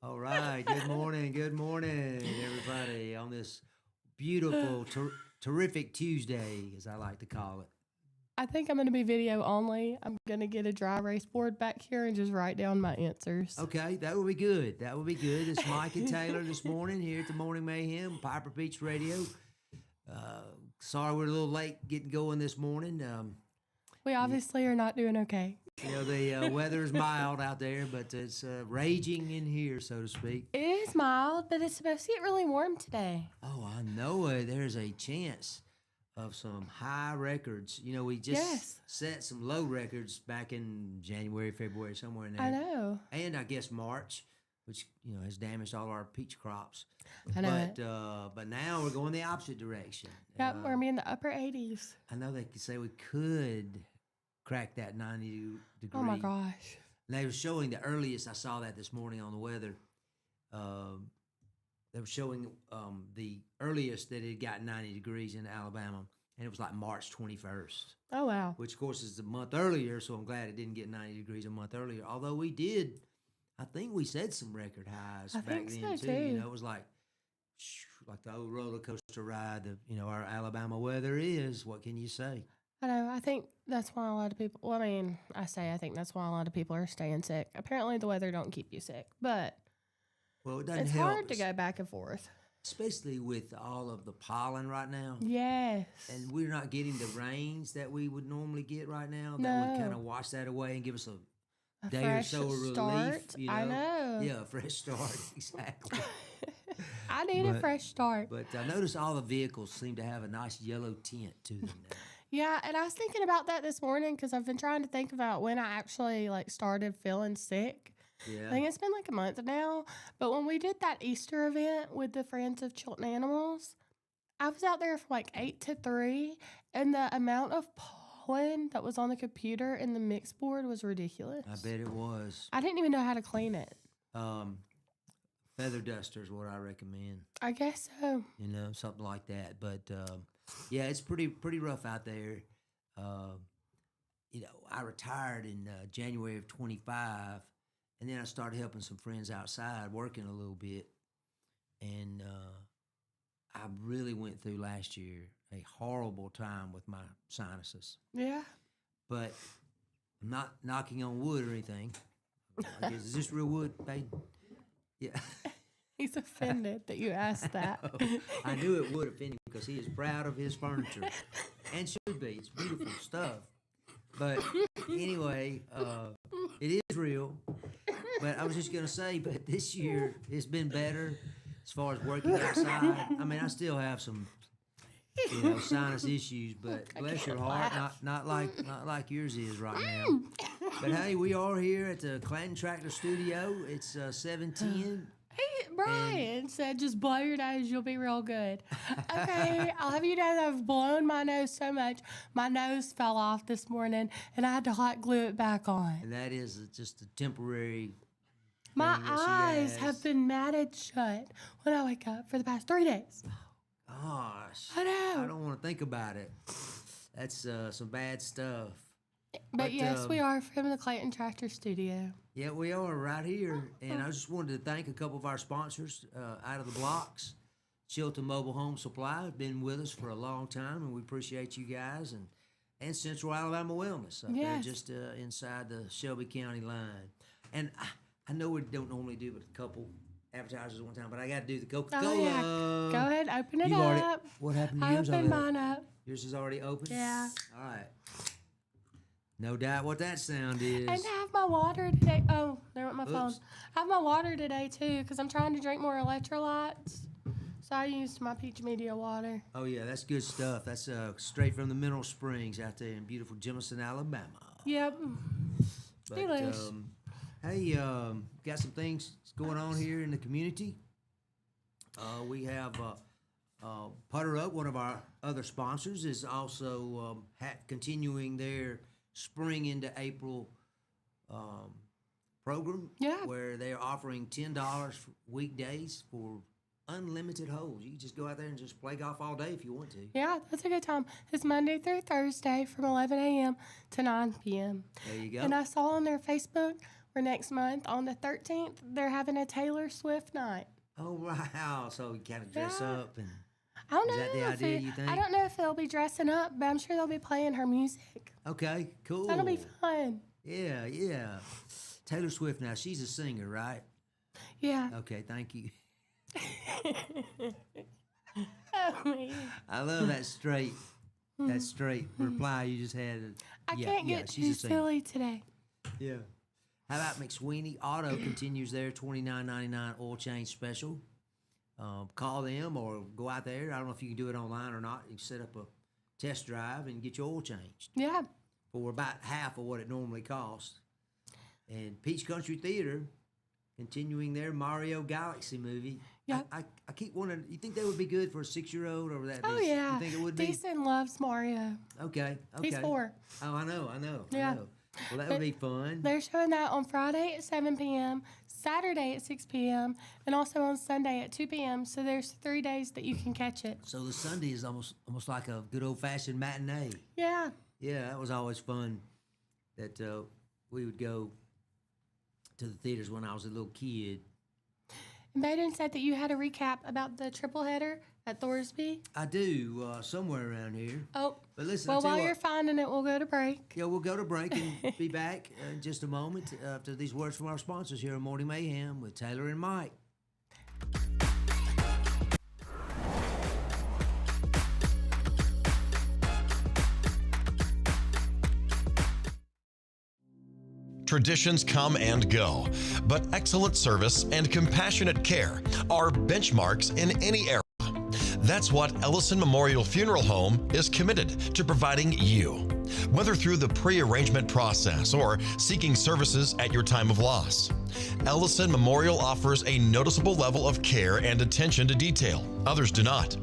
All right. Good morning, everybody, on this beautiful, terrific Tuesday, as I like to call it. I think I'm going to be video only. I'm going to get a dry erase board back here and just write down my answers. Okay, that would be good. That would be good. It's Mike and Taylor this morning here at the Morning Mayhem, Piper Beach Radio. Sorry we're a little late getting going this morning. We obviously are not doing okay. The weather is mild out there, but it's raging in here, so to speak. It is mild, but it's supposed to get really warm today. Oh, I know it. There's a chance of some high records. We just set some low records back in January, February, somewhere in there. I know. And I guess March, which, has damaged all our peach crops. I know But now we're going the opposite direction. Yep, we're going to be in the upper 80s. I know they could say we could crack that 90 degree. Oh, my gosh. And they were showing the earliest. I saw that this morning on the weather. They were showing the earliest that it got 90 degrees in Alabama, and it was like March 21st. Oh, wow. Which, of course, is a month earlier, so I'm glad it didn't get 90 degrees a month earlier. Although we did, I think we set some record highs back then, too. It was like the old roller coaster ride that, our Alabama weather is. What can you say? I know. I think that's why a lot of people, I think that's why a lot of people are staying sick. Apparently the weather don't keep you sick, but it doesn't it's help hard to go back and forth. Especially with all of the pollen right now. Yes. And we're not getting the rains that we would normally get right now. That would kind of wash that away and give us a day or so of relief. I know. Yeah, a fresh start. Exactly. I need a fresh start. But I noticed all the vehicles seem to have a nice yellow tint to them now. Yeah, and I was thinking about that this morning because I've been trying to think about when I actually started feeling sick. Yeah. I think it's been like a month now. But when we did that Easter event with the Friends of Chilton Animals, I was out there from 8 to 3, and the amount of pollen that was on the computer and the mix board was ridiculous. I bet it was. I didn't even know how to clean it. Feather duster is what I recommend. I guess so. Something like that. But yeah, it's pretty rough out there. I retired in January of 25, and then I started helping some friends outside, working a little bit. And I really went through last year a horrible time with my sinuses. Yeah. But I'm not knocking on wood or anything. Is this real wood, babe? Yeah. He's offended that you asked that. I knew it would offend him because he is proud of his furniture. And should be. It's beautiful stuff. But anyway, it is real. But I was just going to say, but this year it's been better as far as working outside. I still have some sinus issues, but bless your heart, not like yours is right now. But hey, we are here at the Clanton Tractor Studio. It's 7:10. Hey, Brian said, just blow your nose, you'll be real good. Okay, I'll have you know that I've blown my nose so much, my nose fell off this morning, and I had to hot glue it back on. And that is just a temporary. My eyes have been matted shut when I wake up for the past 3 days. Gosh. I know. I don't want to think about it. That's some bad stuff. But yes, we are from the Clayton Tractor Studio. Yeah, we are right here. And I just wanted to thank a couple of our sponsors out of the blocks. Chilton Mobile Home Supply has been with us for a long time, and we appreciate you guys. And Central Alabama Wellness up there just inside the Shelby County line. And I know we don't normally do but a couple advertisers at one time, but I got to do the Coca-Cola. Oh, yeah. Go ahead, open it up. What happened to yours? I opened mine up. Yours is already open? Yeah. All right. No doubt what that sound is. And I have my water today. Oh, there went my phone. I have my water today, too, because I'm trying to drink more electrolytes. So I used my Peach Media water. Oh, yeah, that's good stuff. That's straight from the Mineral Springs out there in beautiful Jemison, Alabama. Yep. But, delish. hey, got some things going on here in the community. We have Putter Up, one of our other sponsors, is also continuing their spring into April program, where they're offering $10 for weekdays for unlimited holes. You can just go out there and just play golf all day if you want to. Yeah, that's a good time. It's Monday through Thursday from 11 a.m. to 9 p.m. There you go. And I saw on their Facebook for next month. On the 13th, they're having a Taylor Swift night. Oh, wow. So you kind of dress Yeah. up and I don't is know. that the if idea, you think? I don't know if they'll be dressing up, but I'm sure they'll be playing her music. Okay, cool. That'll be fun. Yeah, yeah. Taylor Swift, now she's a singer, right? Yeah. Okay, thank you. Oh, man. I love that straight reply you just had. I Yeah, can't yeah, get she's too a singer. silly today. Yeah. How about McSweeney Auto continues their $29.99 oil change special? Call them or go out there. I don't know if you can do it online or not. You can set up a test drive and get your oil changed Yeah. for about half of what it normally costs. And Peach Country Theater continuing their Mario Galaxy movie. Yeah. I keep wondering, you think that would be good for a 6-year-old or that? Oh, be, yeah. You think it would be? Deason loves Mario. Okay. He's 4. Oh, I know. Yeah. I know. Well, that would be fun. They're showing that on Friday at 7 p.m., Saturday at 6 p.m., and also on Sunday at 2 p.m. So there's 3 days that you can catch it. So the Sunday is almost like a good old-fashioned matinee. Yeah. Yeah, that was always fun that we would go to the theaters when I was a little kid. And Baden said that you had a recap about the triple header at Thorsby. I do, somewhere around here. Oh, But listen, well, I'll tell while you you're what, finding it, we'll go to break. yeah, we'll go to break and be back in just a moment after these words from our sponsors here on Morning Mayhem with Taylor and Mike. Traditions come and go, but excellent service and compassionate care are benchmarks in any era. That's what Ellison Memorial Funeral Home is committed to providing you, whether through the pre-arrangement process or seeking services at your time of loss. Ellison Memorial offers a noticeable level of care and attention to detail. Others do not.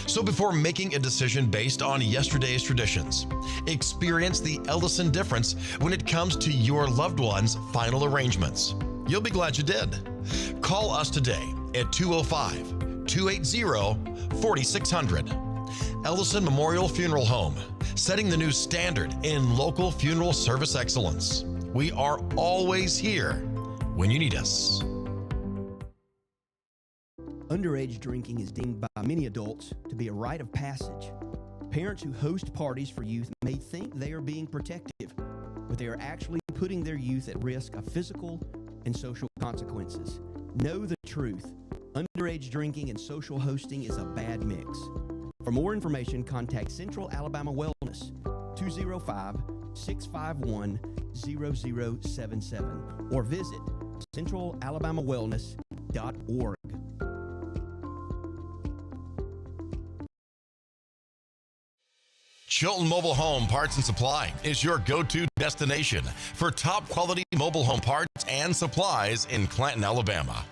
So before making a decision based on yesterday's traditions, experience the Ellison difference when it comes to your loved one's final arrangements. You'll be glad you did. Call us today at 205-280-4600. Ellison Memorial Funeral Home, setting the new standard in local funeral service excellence. We are always here when you need us. Underage drinking is deemed by many adults to be a rite of passage. Parents who host parties for youth may think they are being protective, but they are actually putting their youth at risk of physical and social consequences. Know the truth. Underage drinking and social hosting is a bad mix. For more information, contact Central Alabama Wellness, 205-651-0077, or visit centralalabamawellness.org. Chilton Mobile Home Parts and Supply is your go-to destination for top quality mobile home parts and supplies in Clanton, Alabama.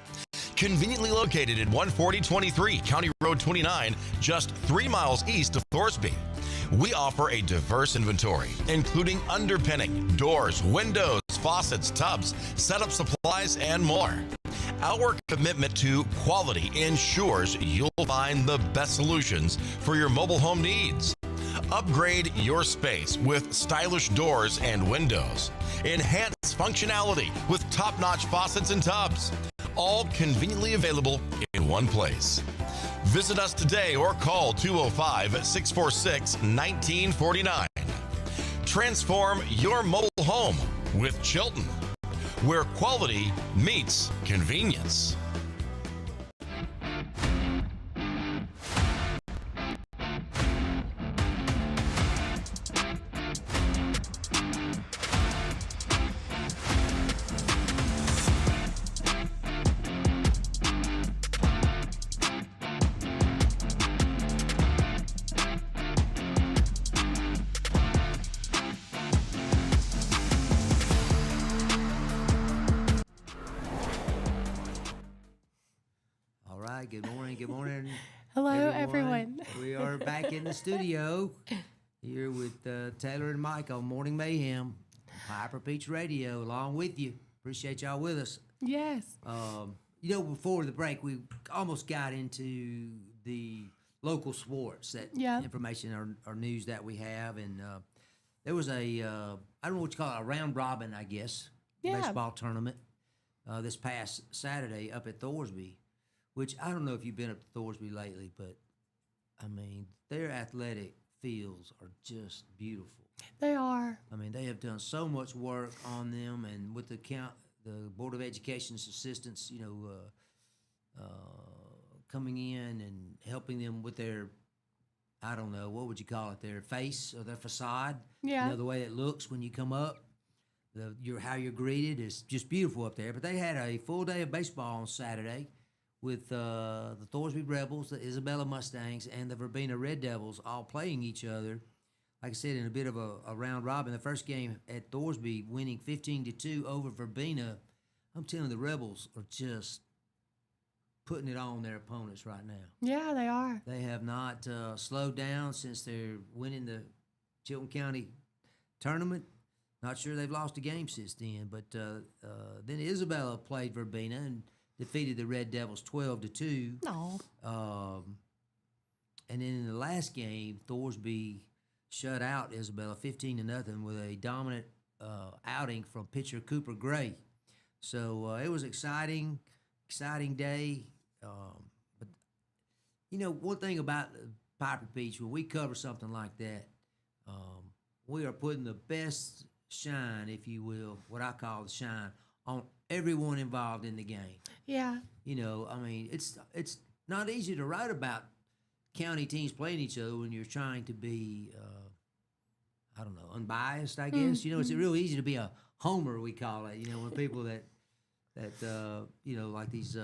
Conveniently located at 14023 County Road 29, just 3 miles east of Thorsby. We offer a diverse inventory, including underpinning, doors, windows, faucets, tubs, setup supplies, and more. Our commitment to quality ensures you'll find the best solutions for your mobile home needs. Upgrade your space with stylish doors and windows. Enhance functionality with top-notch faucets and tubs. All conveniently available in one place. Visit us today or call 205-646-1949. Transform your mobile home with Chilton, where quality meets convenience. All right, good morning. Good morning. Hello, everyone. We are back in the studio here with Taylor and Mike on Morning Mayhem, Piper Peach Radio, along with you. Appreciate y'all with us. Yes. Before the break, we almost got into the local sports, that information or news that we have. And there was I don't know what you call it, a round robin, I guess. baseball tournament this past Saturday up at Thorsby, which I don't know if you've been up to Thorsby lately, but I mean, their athletic fields are just beautiful. They are. I mean, they have done so much work on them, and with the Board of Education's assistants, coming in and helping them with their, I don't know, what would you call it, their face or their facade. Yeah. The way it looks when you come up, how you're greeted is just beautiful up there. But they had a full day of baseball on Saturday with the Thorsby Rebels, the Isabella Mustangs, and the Verbena Red Devils all playing each other. Like I said, in a bit of a round robin. The first game at Thorsby, winning 15-2 over Verbena. I'm telling you, the Rebels are just putting it on their opponents right now. Yeah, they are. They have not slowed down since they're winning the Chilton County tournament. Not sure they've lost a game since then. But then Isabella played Verbena and defeated the Red Devils 12-2. No. And then in the last game, Thorsby shut out Isabella 15-0 with a dominant outing from pitcher Cooper Gray. So it was exciting day. But one thing about Piper Beach, when we cover something like that, we are putting the best shine, if you will, what I call the shine, on everyone involved in the game. Yeah. I mean, it's not easy to write about county teams playing each other when you're trying to be, I don't know, unbiased, I guess. It's real easy to be a homer, we call it, when people that like these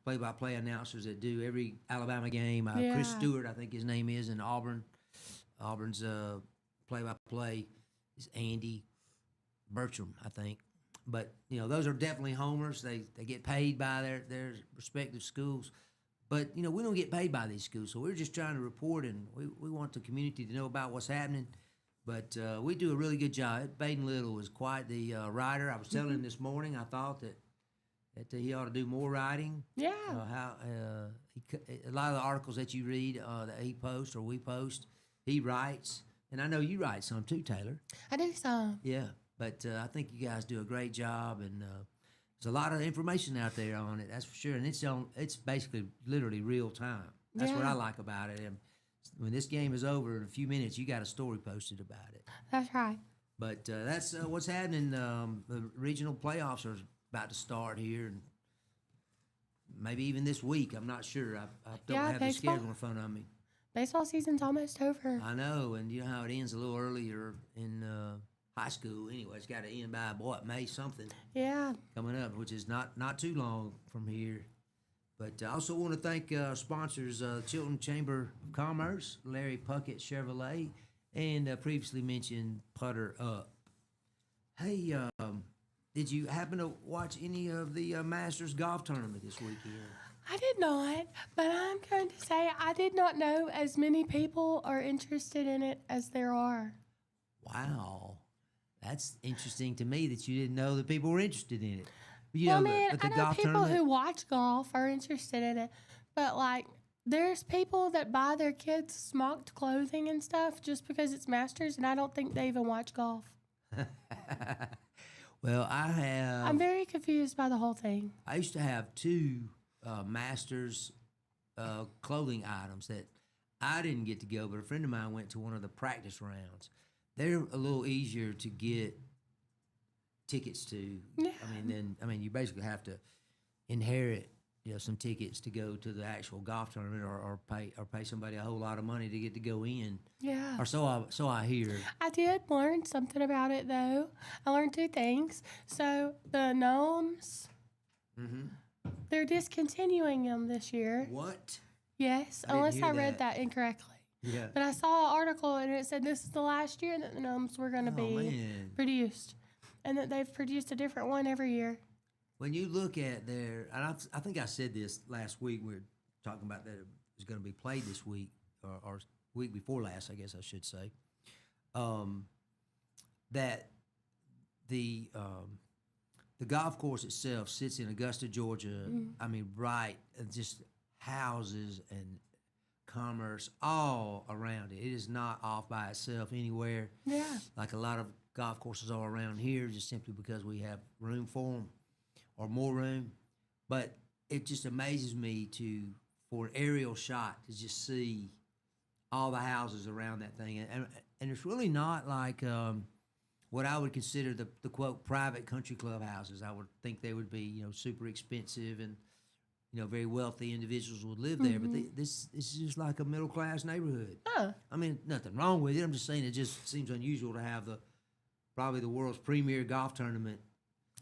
play-by-play announcers that do every Alabama game. Chris Stewart, I think his name is, in Auburn. Auburn's play-by-play is Andy Bertram, I think. But, those are definitely homers. They get paid by their respective schools. But, we don't get paid by these schools, so we're just trying to report, and we want the community to know about what's happening. But we do a really good job. Baden Little is quite the writer. I was telling him this morning, I thought that he ought to do more writing. Yeah. A lot of the articles that you read that he posts or we post, he writes. And I know you write some too, Taylor. I do some. Yeah, but I think you guys do a great job, and there's a lot of information out there on it, that's for sure. And it's basically literally real time. That's what I like about it. And when this game is over in a few minutes, you got a story posted about it. That's right. But that's what's happening. The regional playoffs are about to start here, and maybe even this week. I'm not sure. I don't have the schedule in front of me. Baseball season's almost over. I know, and you know how it ends a little earlier in high school. Anyway, it's got to end by May something. Yeah. Coming up, which is not too long from here. But I also want to thank sponsors, Chilton Chamber of Commerce, Larry Puckett Chevrolet, and previously mentioned Putter Up. Hey, did you happen to watch any of the Masters golf tournament this weekend? I did not, but I'm going to say I did not know as many people are interested in it as there are. Wow. That's interesting to me that you didn't know that people were interested in it. I know people who watch golf are interested in it, but there's people that buy their kids smocked clothing and stuff just because it's Masters, and I don't think they even watch golf. Well, I'm very confused by the whole thing. I used to have two Masters clothing items that I didn't get to go, but a friend of mine went to one of the practice rounds. They're a little easier to get tickets to. Yeah. You basically have to inherit some tickets to go to the actual golf tournament, or pay somebody a whole lot of money to get to go in. Yeah. Or so I hear. I did learn something about it though. I learned two things. So the gnomes, they're discontinuing them this year. What? Yes, I didn't unless hear I read that. that incorrectly. Yeah. But I saw an article and it said this is the last year that the gnomes were going to be produced, and that they've produced a different one every year. When you look at and I think I said this last week, we were talking about that it was going to be played this week, or week before last, I guess I should say, that the golf course itself sits in Augusta, Georgia. Right, just houses and commerce all around it. It is not off by itself anywhere. Yeah. Like a lot of golf courses are around here, just simply because we have room for them or more room. But it just amazes me for an aerial shot to just see all the houses around that thing, and it's really not like what I would consider the quote private country club houses. I would think they would be super expensive, and very wealthy individuals would live there. But this is just like a middle class neighborhood. I mean, nothing wrong with it. I'm just saying it just seems unusual to have probably the world's premier golf tournament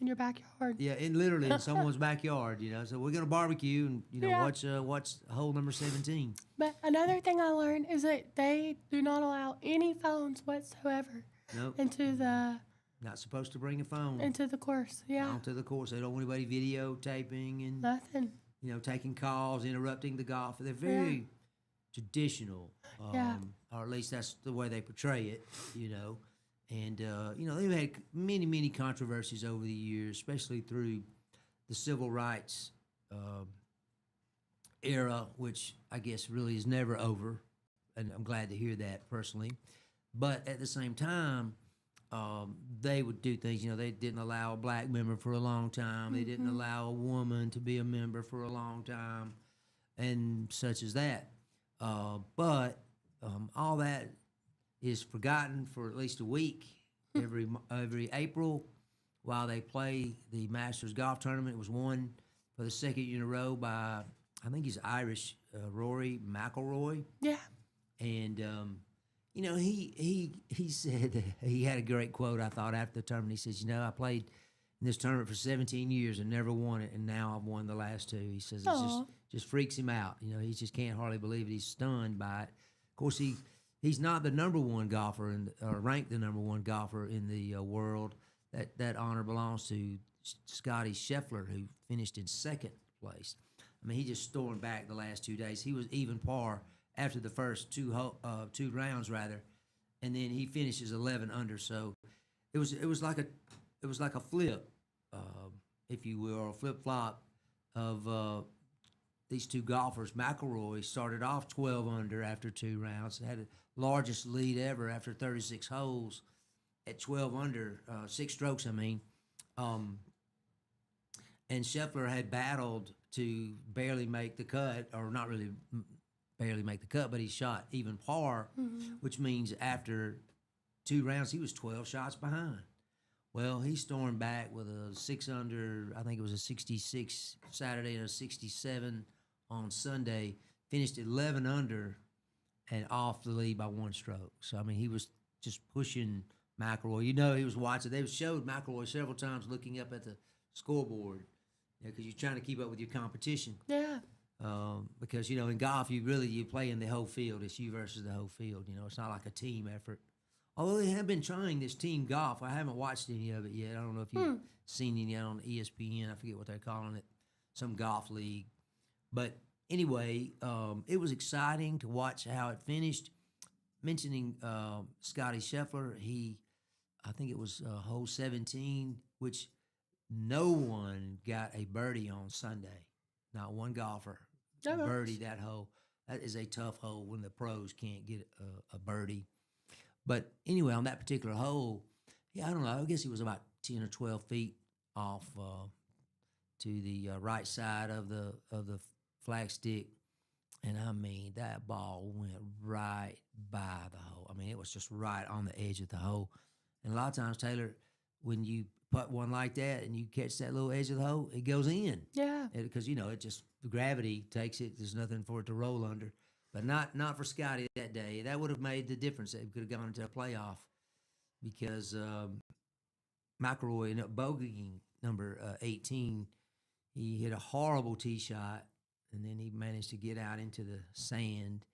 in your backyard. Yeah, literally in someone's backyard. So we're gonna barbecue and watch hole number 17. But another thing I learned is that they do not allow any phones whatsoever Nope. into the Not supposed to bring a phone into the course. Yeah, onto the course. They don't want anybody videotaping and nothing. taking calls, interrupting the golf. They're very traditional, or at least that's the way they portray it. And they've had many, many controversies over the years, especially through the civil rights era, which I guess really is never over, and I'm glad to hear that personally. But at the same time, they would do things. They didn't allow a black member for a long time. They didn't allow a woman to be a member for a long time, and such as that. But all that is forgotten for at least a week every April while they play the Masters Golf Tournament. It was won for the second year in a row by, I think he's Irish, Rory McIlroy. Yeah. And he said he had a great quote, I thought, after the tournament. He says, I played in this tournament for 17 years and never won it, and now I've won the last two. He says it just freaks him out. He just can't hardly believe it. He's stunned by it. Of course, he's not the number one golfer or ranked the number one golfer in the world. That honor belongs to Scotty Scheffler, who finished in second place. I mean, he just stormed back the last 2 days. He was even par after the first two rounds, rather, and then he finishes 11 under. So it was like a flip, if you will, or a flip flop of these two golfers. McIlroy started off 12 under after 2 rounds, had the largest lead ever after 36 holes at 12 under, 6 strokes, I mean. And Scheffler had battled to barely make the cut, or not really barely make the cut, but he shot even par, which means after 2 rounds, he was 12 shots behind. Well, he stormed back with a 6 under, I think it was a 66 Saturday and a 67 on Sunday, finished 11 under and off the lead by 1 stroke. So, I mean, he was just pushing McIlroy. He was watching. They showed McIlroy several times looking up at the scoreboard, because you're trying to keep up with your competition. Yeah. Because, in golf, you play in the whole field. It's you versus the whole field. It's not like a team effort. Although they have been trying this team golf. I haven't watched any of it yet. I don't know if you've seen any on ESPN. I forget what they're calling it. Some golf league. But anyway, it was exciting to watch how it finished. Mentioning Scotty Scheffler, I think it was hole 17, which no one got a birdie on Sunday. Not one golfer birdied that hole. That is a tough hole when the pros can't get a birdie. But anyway, on that particular hole, I don't know. I guess he was about 10 or 12 feet off to the right side of the flagstick, and I mean that ball went right by the hole. I mean, it was just right on the edge of the hole. And a lot of times, Taylor, when you putt one like that and you catch that little edge of the hole, it goes in. Yeah. Because it just the gravity takes it. There's nothing for it to roll under. But not for Scotty that day. That would have made the difference. It could have gone into a playoff, because McIlroy, bogeying number 18, he hit a horrible tee shot, and then he managed to get out into the sand.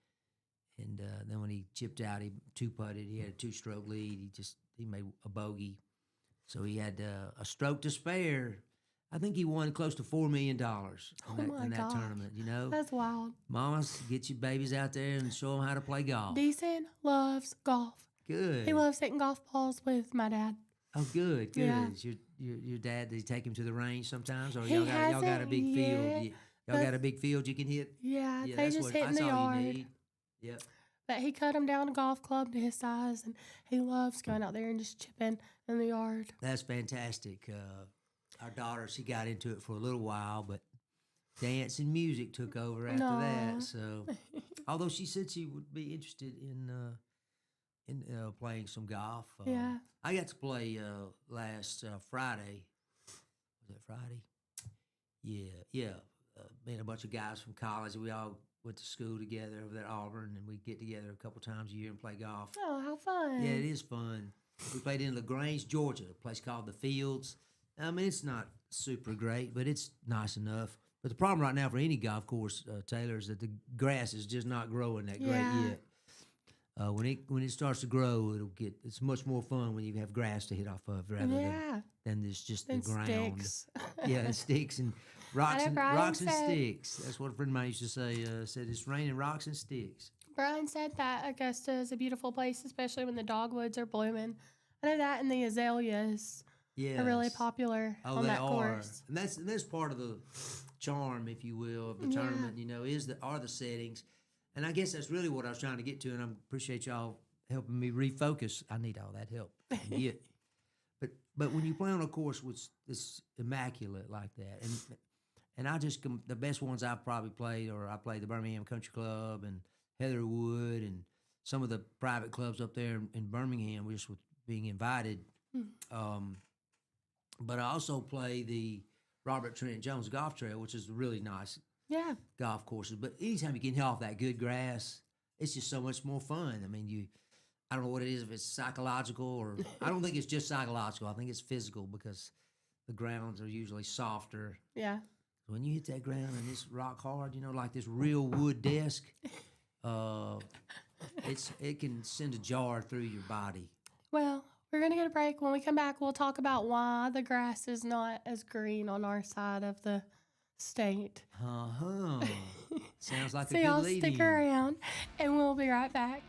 And then when he chipped out, he 2-putted. He had a 2-stroke lead. He made a bogey, so he had a stroke to spare. I think he won close to $4 million in that tournament. That's wild. Mamas, get your babies out there and show them how to play golf. Deason loves golf. Good. He loves hitting golf balls with my dad. Oh, good. Yeah. Is your dad, does he take him to the range sometimes, or He y'all got a big hasn't field? yet, Y'all got a big field you can hit. Yeah, they just hit in the that's all yard. you need. Yep. But he cut him down a golf club to his size, and he loves going out there and just chipping in the yard. That's fantastic. Our daughter, she got into it for a little while, but dance and music took over after that. So, although she said she would be interested in playing some golf. Yeah. I got to play last Friday. Was it Friday? Yeah. Me and a bunch of guys from college. We all went to school together over there at Auburn, and we get together a couple times a year and play golf. Oh, how fun. Yeah, it is fun. We played in LaGrange, Georgia, a place called The Fields. I mean, it's not super great, but it's nice enough. But the problem right now for any golf course, Taylor, is that the grass is just not growing that great yet. When it starts to grow, it's much more fun when you have grass to hit off of rather than it's just the ground. Sticks. Yeah, it sticks and rocks and said, sticks. That's what a friend of mine used to say. Said it's raining rocks and sticks. Brian said that Augusta is a beautiful place, especially when the dogwoods are blooming. I know that, and the azaleas are really popular on that course. And that's part of the charm, if you will, of the tournament. You know, are the settings. And I guess that's really what I was trying to get to, and I appreciate y'all helping me refocus. I need all that help. But when you play on a course with this immaculate like that, and the best ones I've probably played, or I played the Birmingham Country Club and Heatherwood and some of the private clubs up there in Birmingham, just with being invited. But I also play the Robert Trent Jones Golf Trail, which is really nice. Yeah. Golf courses. But anytime you can hit off that good grass, it's just so much more fun. I mean, I don't know what it is, if it's psychological or I don't think it's just psychological. I think it's physical because the grounds are usually softer. Yeah. When you hit that ground and it's rock hard, like this real wood disc, it can send a jar through your body. Well, we're going to get a break. When we come back, we'll talk about why the grass is not as green on our side of the state. Sounds like so a good y'all lead stick around, and we'll be right back.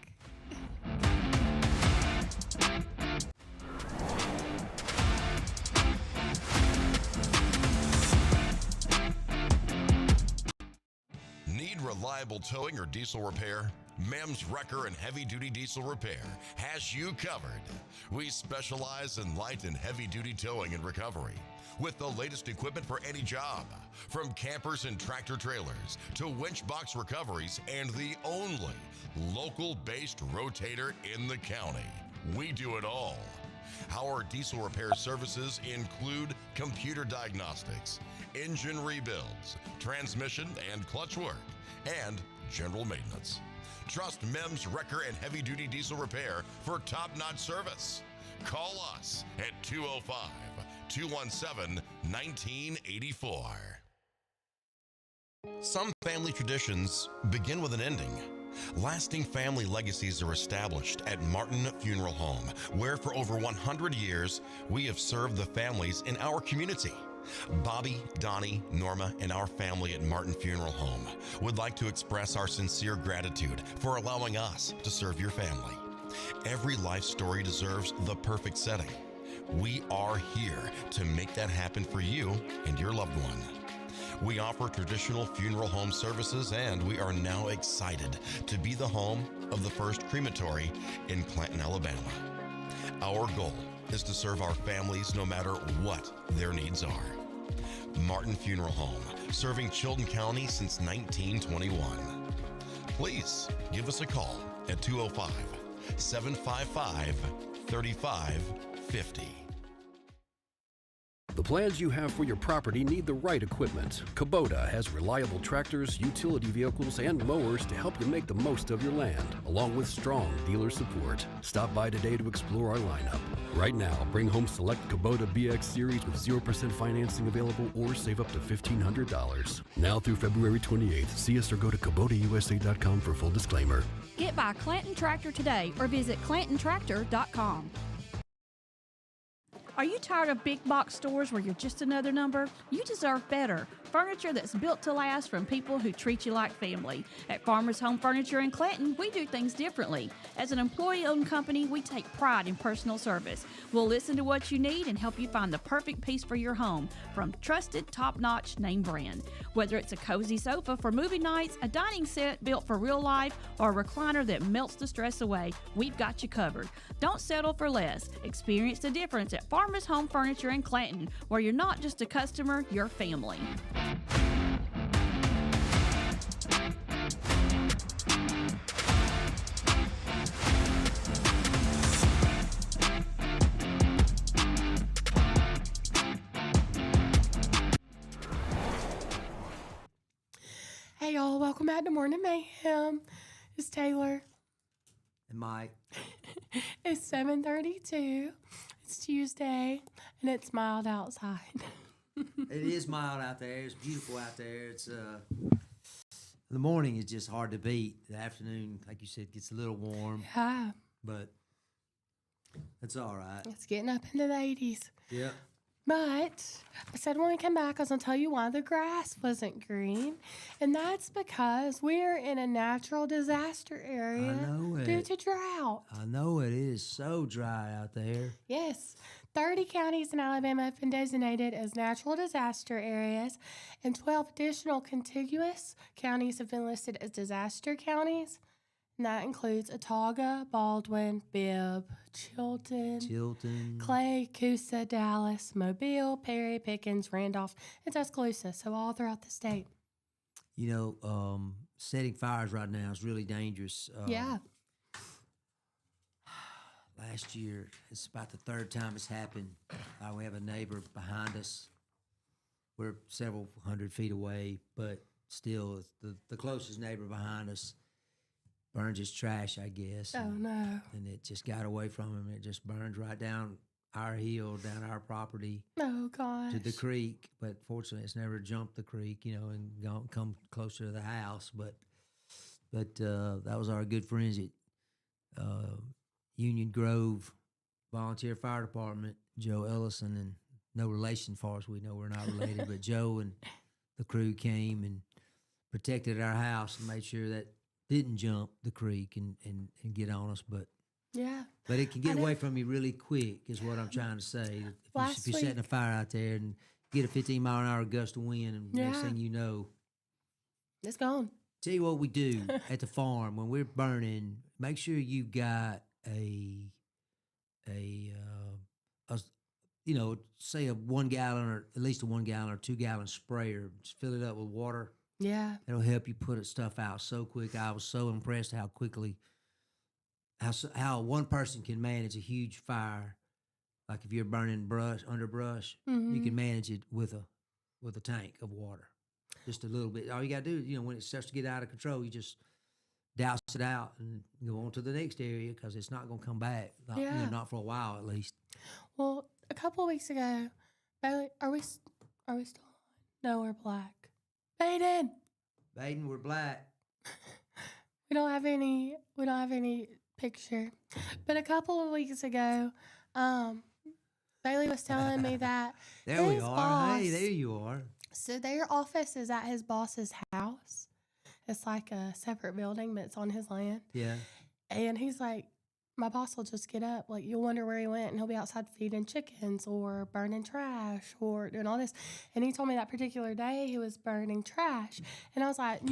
Need reliable towing or diesel repair? Mem's Wrecker and Heavy Duty Diesel Repair has you covered. We specialize in light and heavy duty towing and recovery with the latest equipment for any job, from campers and tractor trailers to winch box recoveries, and the only local-based rotator in the county. We do it all. Our diesel repair services include computer diagnostics, engine rebuilds, transmission and clutch work, and general maintenance. Trust Mem's Wrecker and Heavy Duty Diesel Repair for top-notch service. Call us at 205-217-1984. Some family traditions begin with an ending. Lasting family legacies are established at Martin Funeral Home, where for over 100 years, we have served the families in our community. Bobby, Donnie, Norma, and our family at Martin Funeral Home would like to express our sincere gratitude for allowing us to serve your family. Every life story deserves the perfect setting. We are here to make that happen for you and your loved one. We offer traditional funeral home services, and we are now excited to be the home of the first crematory in Clanton, Alabama. Our goal is to serve our families no matter what their needs are. Martin Funeral Home, serving Chilton County since 1921. Please give us a call at 205-755-3550. The plans you have for your property need the right equipment. Kubota has reliable tractors, utility vehicles, and mowers to help you make the most of your land, along with strong dealer support. Stop by today to explore our lineup. Right now, bring home select Kubota BX Series with 0% financing available, or save up to $1,500. Now through February 28th. See us or go to KubotaUSA.com for full disclaimer. Get by Clanton Tractor today or visit ClantonTractor.com. Are you tired of big box stores where you're just another number? You deserve better. furniture that's built to last from people who treat you like family. At Farmers Home Furniture in Clanton, we do things differently. As an employee-owned company, we take pride in personal service. We'll listen to what you need and help you find the perfect piece for your home from trusted, top-notch name brand. Whether it's a cozy sofa for movie nights, a dining set built for real life, or a recliner that melts the stress away, we've got you covered. Don't settle for less. Experience the difference at Farmers Home Furniture in Clanton, where you're not just a customer, you're family. Hey y'all, welcome back to Morning Mayhem. It's Taylor. And Mike. It's 7:32. It's Tuesday, and it's mild outside. It is mild out there. It's beautiful out there. It's the morning is just hard to beat. The afternoon, like you said, gets a little warm, Yeah, but it's all right. it's getting up into the 80s. Yep. But I said when we come back, I was going to tell you why the grass wasn't green. And that's because we're in a natural disaster area due to drought. I know it is so dry out there. Yes. 30 counties in Alabama have been designated as natural disaster areas, and 12 additional contiguous counties have been listed as disaster counties. And that includes Autauga, Baldwin, Bibb, Chilton, Clay, Coosa, Dallas, Mobile, Perry, Pickens, Randolph, and Tuscaloosa, so all throughout the state. You know, setting fires right now is really dangerous. Yeah. Last year, it's about the third time it's happened. We have a neighbor behind us. We're several hundred feet away, but still, the closest neighbor behind us burns his trash, I guess. Oh, no. And it just got away from him. It just burned right down our hill, down our property Oh, gosh. to the creek. But fortunately, it's never jumped the creek, you know, and come closer to the house. But that was our good friends at Union Grove Volunteer Fire Department, Joe Ellison, and no relation far as we know. We're not related, but Joe and the crew came and protected our house and made sure that didn't jump the creek and get on us, but it can get away from you really quick is what I'm trying to say. If you're setting a fire out there and get a 15-mile-an-hour gust of wind, and next thing you know, it's gone. Tell you what we do at the farm when we're burning. Make sure you got say a 1 gallon or at least a 1 gallon or 2 gallon sprayer. Just fill it up with water. Yeah. It'll help you put stuff out so quick. I was so impressed how quickly, how one person can manage a huge fire. Like if you're burning underbrush, you can manage it with a tank of water. Just a little bit. All you got to do is, when it starts to get out of control, you just douse it out and go on to the next area because it's not going to come back. Not for a while at least. Well, a couple of weeks ago, Bailey, are we still on? No, we're black. Baden, we're black. We don't have any picture. But a couple of weeks ago, Bailey was telling me that there we are. Boss, hey, there you are. So their office is at his boss's house. It's like a separate building, but it's on his land. Yeah. And he's like, my boss will just get up. Like, you'll wonder where he went, and he'll be outside feeding chickens or burning trash or doing all this. And he told me that particular day he was burning trash. And I was like,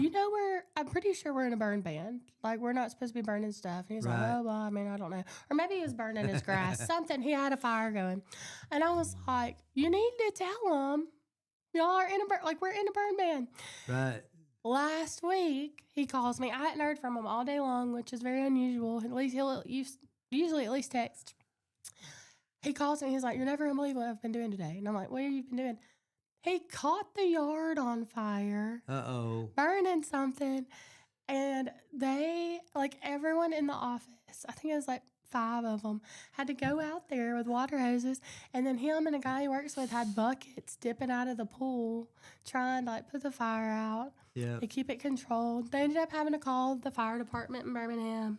I'm pretty sure we're in a burn ban. Like, we're not supposed to be burning stuff. And he's like, oh, well, I mean, I don't know. Or maybe he was burning his grass. Something. He had a fire going. And I was like, you need to tell him y'all are in we're in a burn ban. Right. Last week, he calls me. I hadn't heard from him all day long, which is very unusual. At least he'll usually at least text. He calls me. He's like, you're never going to believe what I've been doing today. And I'm like, what have you been doing? He caught the yard on fire. Uh-oh. Burning something. And they, everyone in the office, I think it was 5 of them, had to go out there with water hoses. And then him and a guy he works with had buckets dipping out of the pool, trying to put the fire out. Yeah. To keep it controlled. They ended up having to call the fire department in Birmingham.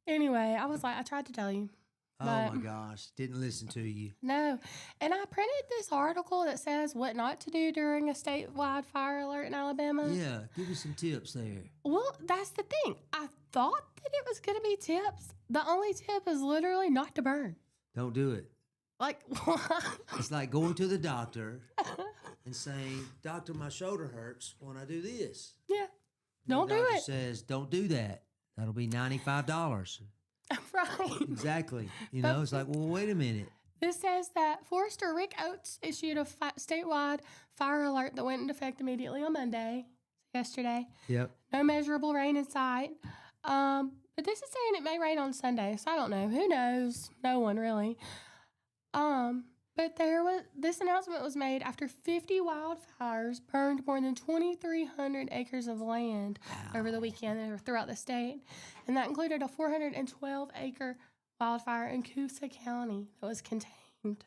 Anyway, I was like, I tried to tell you. Oh But- my gosh, didn't listen to you. No. And I printed this article that says what not to do during a statewide fire alert in Alabama. Yeah, give me some tips there. Well, that's the thing. I thought that it was going to be tips. The only tip is literally not to burn. Don't do it. Like, It's like going to the doctor and saying, "Doctor, my shoulder hurts when I do this." yeah. The Don't do doctor it. says, "Don't do that. That'll be $95." Right. Exactly. You know, it's like, well, wait a minute. This says that Forester Rick Oates issued a statewide fire alert that went into effect immediately on Monday, yesterday. Yep. No measurable rain in sight. But this is saying it may rain on Sunday, so I don't know. Who knows? No one really. But this announcement was made after 50 wildfires burned more than 2,300 acres of land over the weekend or throughout the state, and that included a 412-acre wildfire in Coosa County that was contained.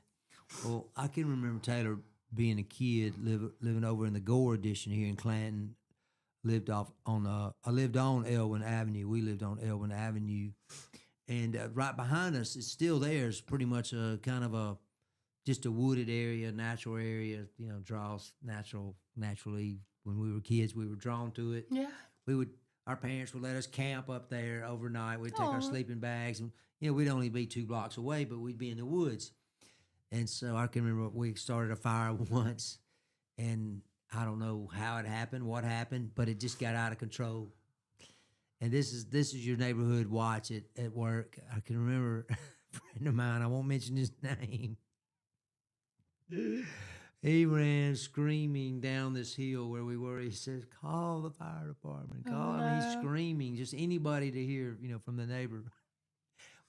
Well, I can remember Taylor being a kid, living over in the Gore Edition here in Clanton. I lived on Elwyn Avenue. We lived on Elwyn Avenue, and right behind us, it's still there. It's pretty much a kind of just a wooded area, natural area. You know, draws naturally. When we were kids, we were drawn to it. Yeah. Our parents would let us camp up there overnight. We'd take our Aw. sleeping bags, and we'd only be 2 blocks away, but we'd be in the woods. And so I can remember we started a fire once, and I don't know how it happened, what happened, but it just got out of control. And this is your neighborhood watch at work. I can remember a friend of mine, I won't mention his name. He ran screaming down this hill where we were. He says, "Call the fire department. Call." I mean, he's no. screaming, just anybody to hear, from the neighbor.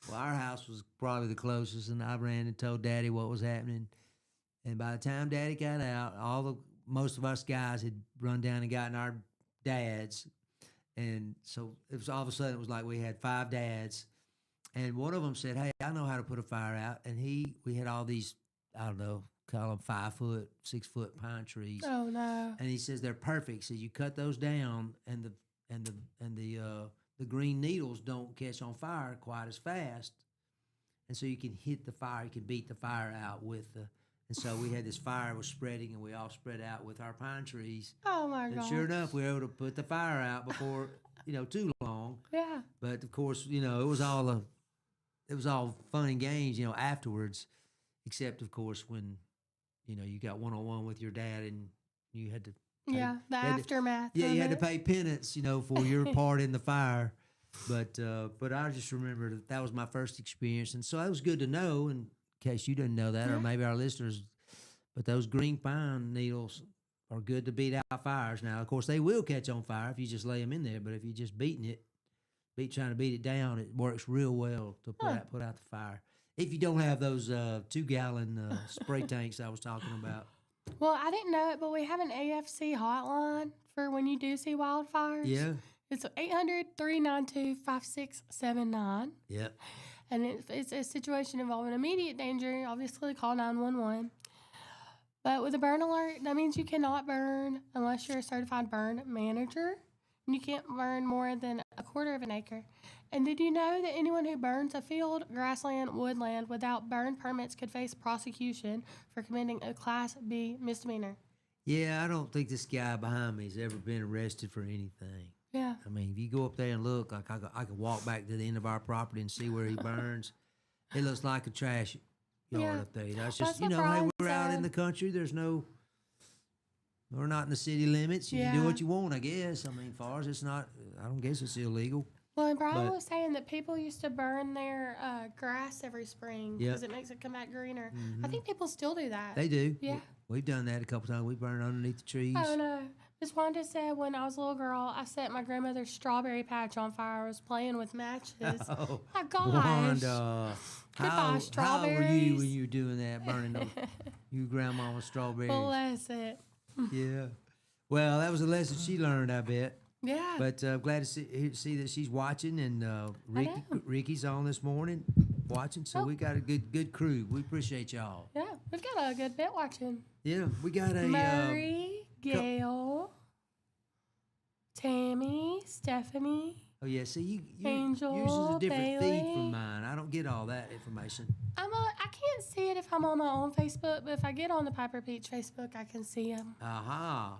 Well, our house was probably the closest, and I ran and told Daddy what was happening. And by the time Daddy got out, most of us guys had run down and gotten our dads, and so it was all of a sudden it was like we had 5 dads, and one of them said, "Hey, I know how to put a fire out." And we had all these, I don't know, call them 5-foot, 6-foot pine trees. Oh, no. And he says they're perfect. So you cut those down, and the green needles don't catch on fire quite as fast, and so you can hit the fire. You can beat the fire out with the. And so we had this fire was spreading, and we all spread out with our pine trees. Oh, my And God. sure enough, we were able to put the fire out before too long. Yeah. But of course, it was all fun and games, afterwards, except of course when you got one-on-one with your dad and you had to Yeah. The aftermath. you of had to it. pay penance, for your part in the fire. But I just remember that was my first experience, and so that was good to know. In case you didn't know that, or Yeah. maybe our listeners, but those green pine needles are good to beat out fires. Now, of course, they will catch on fire if you just lay them in there. But if you're just trying to beat it down, it works real well to put out the fire. If you don't have those 2-gallon spray tanks I was talking about. Well, I didn't know it, but we have an AFC hotline for when you do see wildfires. Yeah. It's 800-392-5679. Yep. And if it's a situation involving immediate danger, obviously call 911. But with a burn alert, that means you cannot burn unless you're a certified burn manager. And you can't burn more than 1/4 of an acre. And did you know that anyone who burns a field, grassland, woodland without burn permits could face prosecution for committing a Class B misdemeanor? Yeah, I don't think this guy behind me has ever been arrested for anything. Yeah. I mean, if you go up there and look, like I could walk back to the end of our property and see where he burns. It looks like a trash yard Yeah. up there. It's That's just, what hey, Brian we're out in said. the country. We're not in the city limits. You can do Yeah. what you want, I guess. I mean, far as I don't guess it's illegal. Well, and Brian But- was saying that people used to burn their grass every spring because Yep. it makes it come back greener. I think people still do that. They do. Yeah. We've done that a couple times. We burned underneath the trees. I don't know. Miss Wanda said when I was a little girl, I set my grandmother's strawberry patch on fire. I was playing with matches. Oh, My gosh. Wanda. Goodbye, How old were you strawberries. when you were doing that, burning those, you grandmama's strawberries? Bless it. Yeah. Well, that was a lesson she learned, I bet. Yeah. But I'm glad to see that she's watching, and know. Ricky's on this morning watching. So Oh. we got a good crew. We appreciate y'all. Yeah. We've got a good bit watching. Yeah, we got a Murray, Gail, Tammy, Stephanie. Oh yeah, see you Angel, yours is a different feed Bailey. from mine. I don't get all that information. I can't see it if I'm on my own Facebook, but if I get on the Piper Peach Facebook, I can see them. Aha.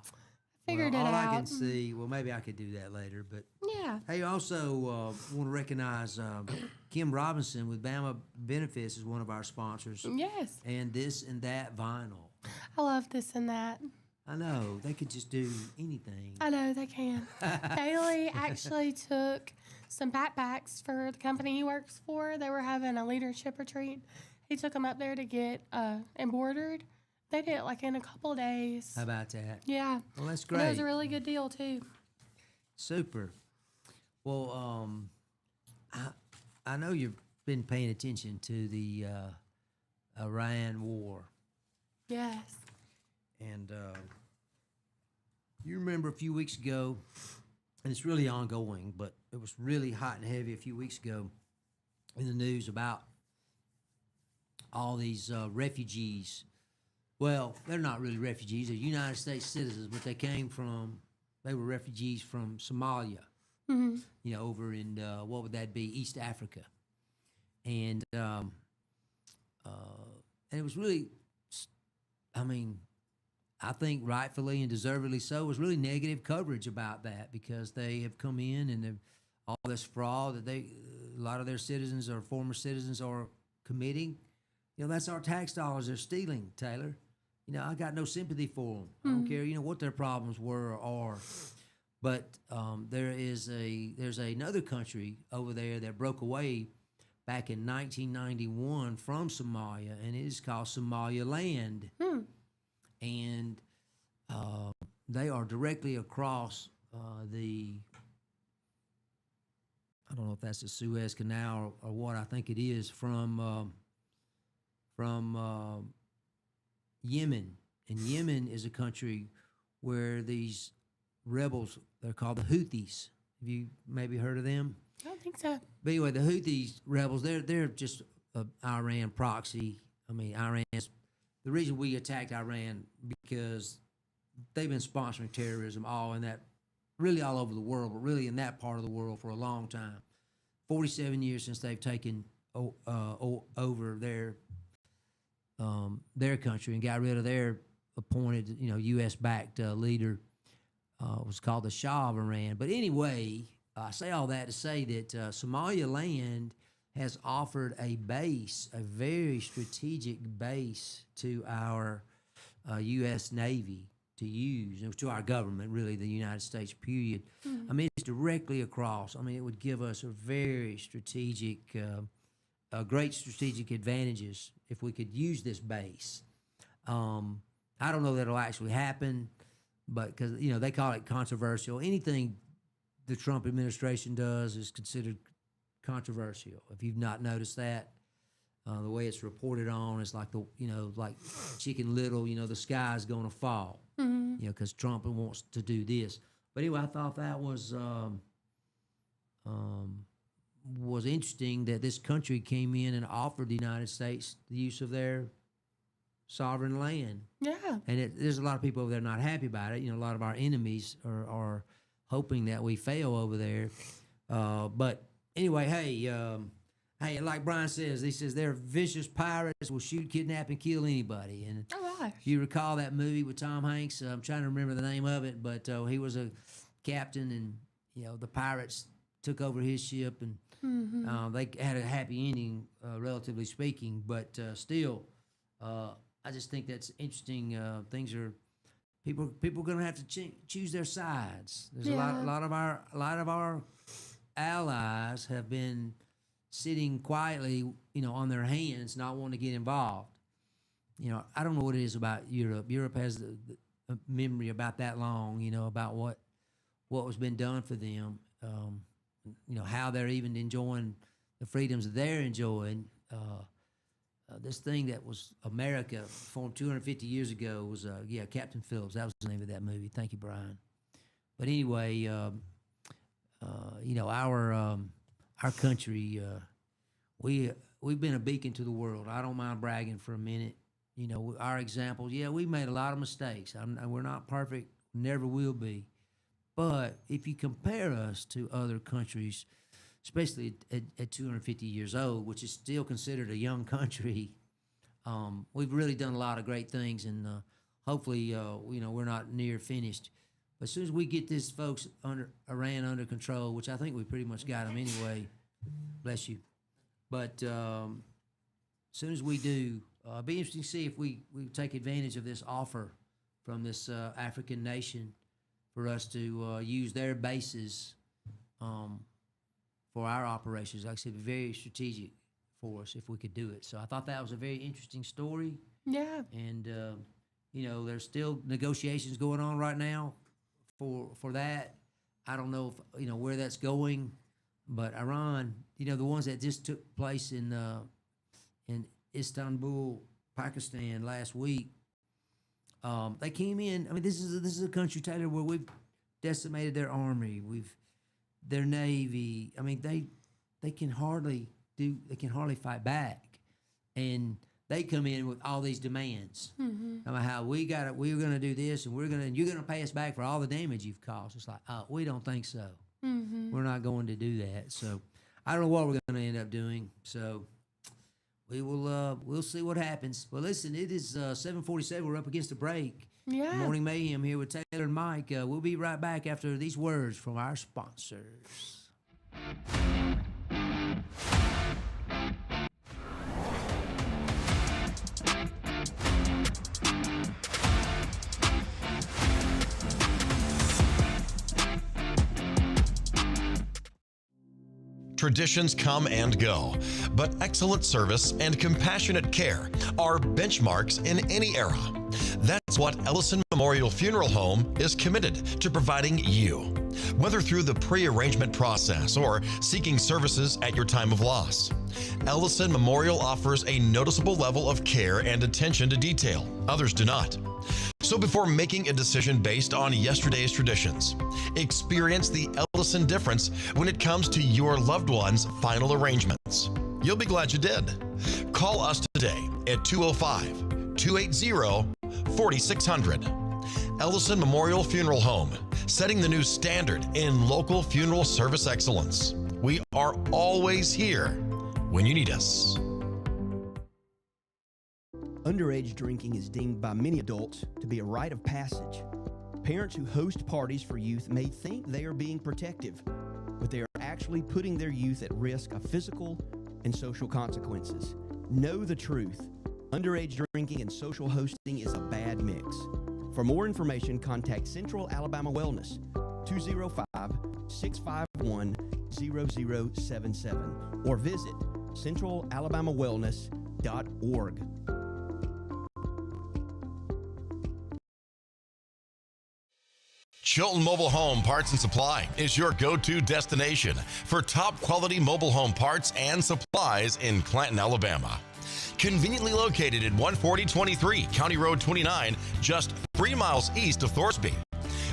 Figured well, it all out. I can see. Well, maybe I could do that later. But Yeah. hey, also want to recognize Kim Robinson with Bama Benefits is one of our sponsors, Yes. and This and That Vinyl. I love this and that. I know they could just do anything. I know they can. Bailey actually took some backpacks for the company he works for. They were having a leadership retreat. He took them up there to get embroidered. They did it like in a couple days. How about that? Yeah. Well, that's And it was great. a really good deal too. Super. Well, I know you've been paying attention to the Iran war. Yes. And you remember a few weeks ago, and it's really ongoing, but it was really hot and heavy a few weeks ago in the news about all these refugees. Well, they're not really refugees. They're United States citizens, but they were refugees from Somalia, Mm-hmm. over in, what would that be, East Africa. And it was really, I think rightfully and deservedly so, was really negative coverage about that because they have come in and all this fraud that a lot of their citizens or former citizens are committing. That's our tax dollars they're stealing, Taylor. I got no sympathy for them. I don't care, what their problems were or are. But there's another country over there that broke away back in 1991 from Somalia, and it is called Somaliland. And they are directly across I don't know if that's the Suez Canal or what. I think it is from Yemen. And Yemen is a country where these rebels, they're called the Houthis. Have you maybe heard of them? I don't think so. But anyway, the Houthis rebels, they're just an Iran proxy. Iran's the reason we attacked Iran because they've been sponsoring terrorism really all over the world, but really in that part of the world for a long time. 47 years since they've taken over their country and got rid of their appointed, U.S.-backed leader. Was called the Shah of Iran. But anyway, I say all that to say that Somaliland has offered a very strategic base to our U.S. Navy to use, to our government, really, the United States, period. It's directly across. It would give us a very strategic, great strategic advantages if we could use this base. I don't know that it'll actually happen, but because, they call it controversial. Anything the Trump administration does is considered controversial. If you've not noticed that, the way it's reported on is like like Chicken Little, the sky's going to fall, because Trump wants to do this. But anyway, I thought that was interesting that this country came in and offered the United States the use of their sovereign land. Yeah. And there's a lot of people over there not happy about it. A lot of our enemies are hoping that we fail over there. But anyway, hey, like Brian says, he says they're vicious pirates, will shoot, kidnap, and kill anybody. And Oh gosh. if you recall that movie with Tom Hanks, I'm trying to remember the name of it, but he was a captain, and the pirates took over his ship, and they had a happy ending, relatively speaking. But still, I just think that's interesting. Things are people are going to have to choose their sides. There's a lot of our allies have been sitting quietly, on their hands, not wanting to get involved. I don't know what it is about Europe. Europe has a memory about that long, about what was been done for them. How they're even enjoying the freedoms that they're enjoying. This thing that was America formed 250 years ago was, Captain Phillips. That was the name of that movie. Thank you, Brian. But anyway, our country, we've been a beacon to the world. I don't mind bragging for a minute. Our examples, we made a lot of mistakes. We're not perfect, never will be. But if you compare us to other countries, especially at 250 years old, which is still considered a young country, we've really done a lot of great things, and hopefully, we're not near finished. But as soon as we get this folks Iran under control, which I think we pretty much got them anyway, bless you. But as soon as we do, it'll be interesting to see if we take advantage of this offer from this African nation for us to use their bases for our operations. Like I said, very strategic for us if we could do it. So I thought that was a very interesting story. Yeah. And, there's still negotiations going on right now for that. I don't know if, where that's going, but Iran, the ones that just took place in Istanbul, Pakistan last week, they came in. I mean, this is a country, Taylor, where we've decimated their army, their navy. I mean, they can hardly fight back, and they come in with all these demands. I mean, how we're going to do this, and you're going to pay us back for all the damage you've caused. It's like, we don't think so. We're not going to do that. So I don't know what we're going to end up doing. So we'll see what happens. Well, listen, it is 7:47. We're up against the break. Yeah. Morning Mayhem here with Taylor and Mike. We'll be right back after these words from our sponsors. Traditions come and go, but excellent service and compassionate care are benchmarks in any era. That's what Ellison Memorial Funeral Home is committed to providing you, whether through the pre-arrangement process or seeking services at your time of loss. Ellison Memorial offers a noticeable level of care and attention to detail. Others do not. So before making a decision based on yesterday's traditions, experience the Ellison difference when it comes to your loved one's final arrangements. You'll be glad you did. Call us today at 205-280-4600. Ellison Memorial Funeral Home, setting the new standard in local funeral service excellence. We are always here when you need us. Underage drinking is deemed by many adults to be a rite of passage. Parents who host parties for youth may think they are being protective, but they are actually putting their youth at risk of physical and social consequences. Know the truth. Underage drinking and social hosting is a bad mix. For more information, contact Central Alabama Wellness, 205-651-0077, or visit centralalabamawellness.org. Chilton Mobile Home Parts and Supply is your go-to destination for top quality mobile home parts and supplies in Clanton, Alabama. Conveniently located at 14023 County Road 29, just 3 miles east of Thorsby.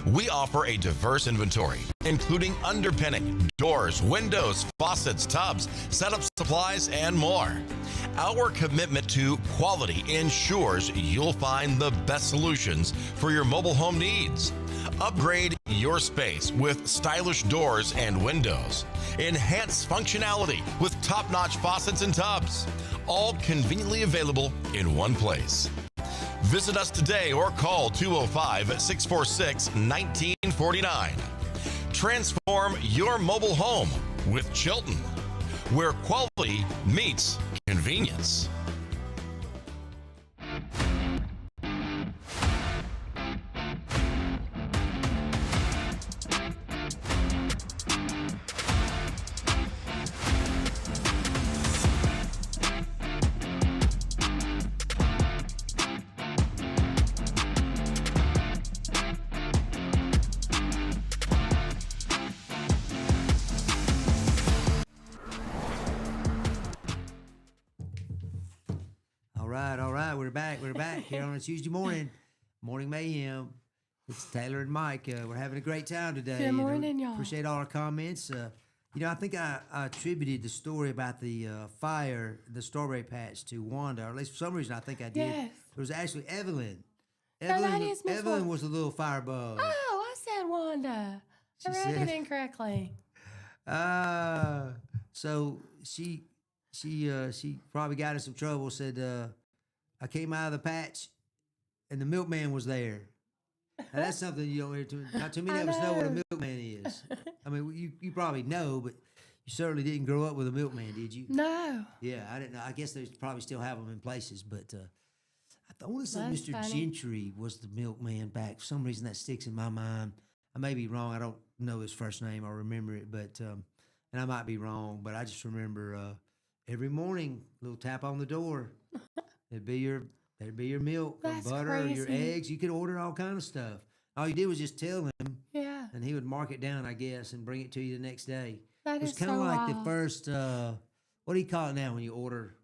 We offer a diverse inventory, including underpinning, doors, windows, faucets, tubs, setup supplies, and more. Our commitment to quality ensures you'll find the best solutions for your mobile home needs. Upgrade your space with stylish doors and windows. Enhance functionality with top-notch faucets and tubs. All conveniently available in one place. Visit us today or call 205-646-1949. Transform your mobile home with Chilton, where quality meets convenience. All right, we're back here on a Tuesday morning, Morning Mayhem. It's Taylor and Mike. We're having a great time today. Good morning, y'all. Appreciate all our comments. I think I attributed the story about the fire, the strawberry patch, to Wanda, or at least for some reason I think I did. Yes. It was actually Evelyn. No, that is Miss Evelyn Wanda. was a little firebug. Oh, I said Wanda. I read it incorrectly. So she probably got in some trouble. Said, I came out of the patch, and the milkman was there. Now, that's something you don't hear not too many of us know what a milkman is. I mean, you probably know, but you certainly didn't grow up with a milkman, did you? No. Yeah, I didn't know. I guess they probably still have them in places, but I want to say That's Mr. funny. Gentry was the milkman back. For some reason, that sticks in my mind. I may be wrong. I don't know his first name. I remember it, but and I might be wrong. But I just remember every morning, little tap on the door. There'd be your milk, or That's butter, or your crazy. eggs. You could order all kind of stuff. All you did was just tell him, Yeah. and he would mark it down, I guess, and bring it to you the next day. That It was is kind of so like the wild. first. What do you call it now when you order?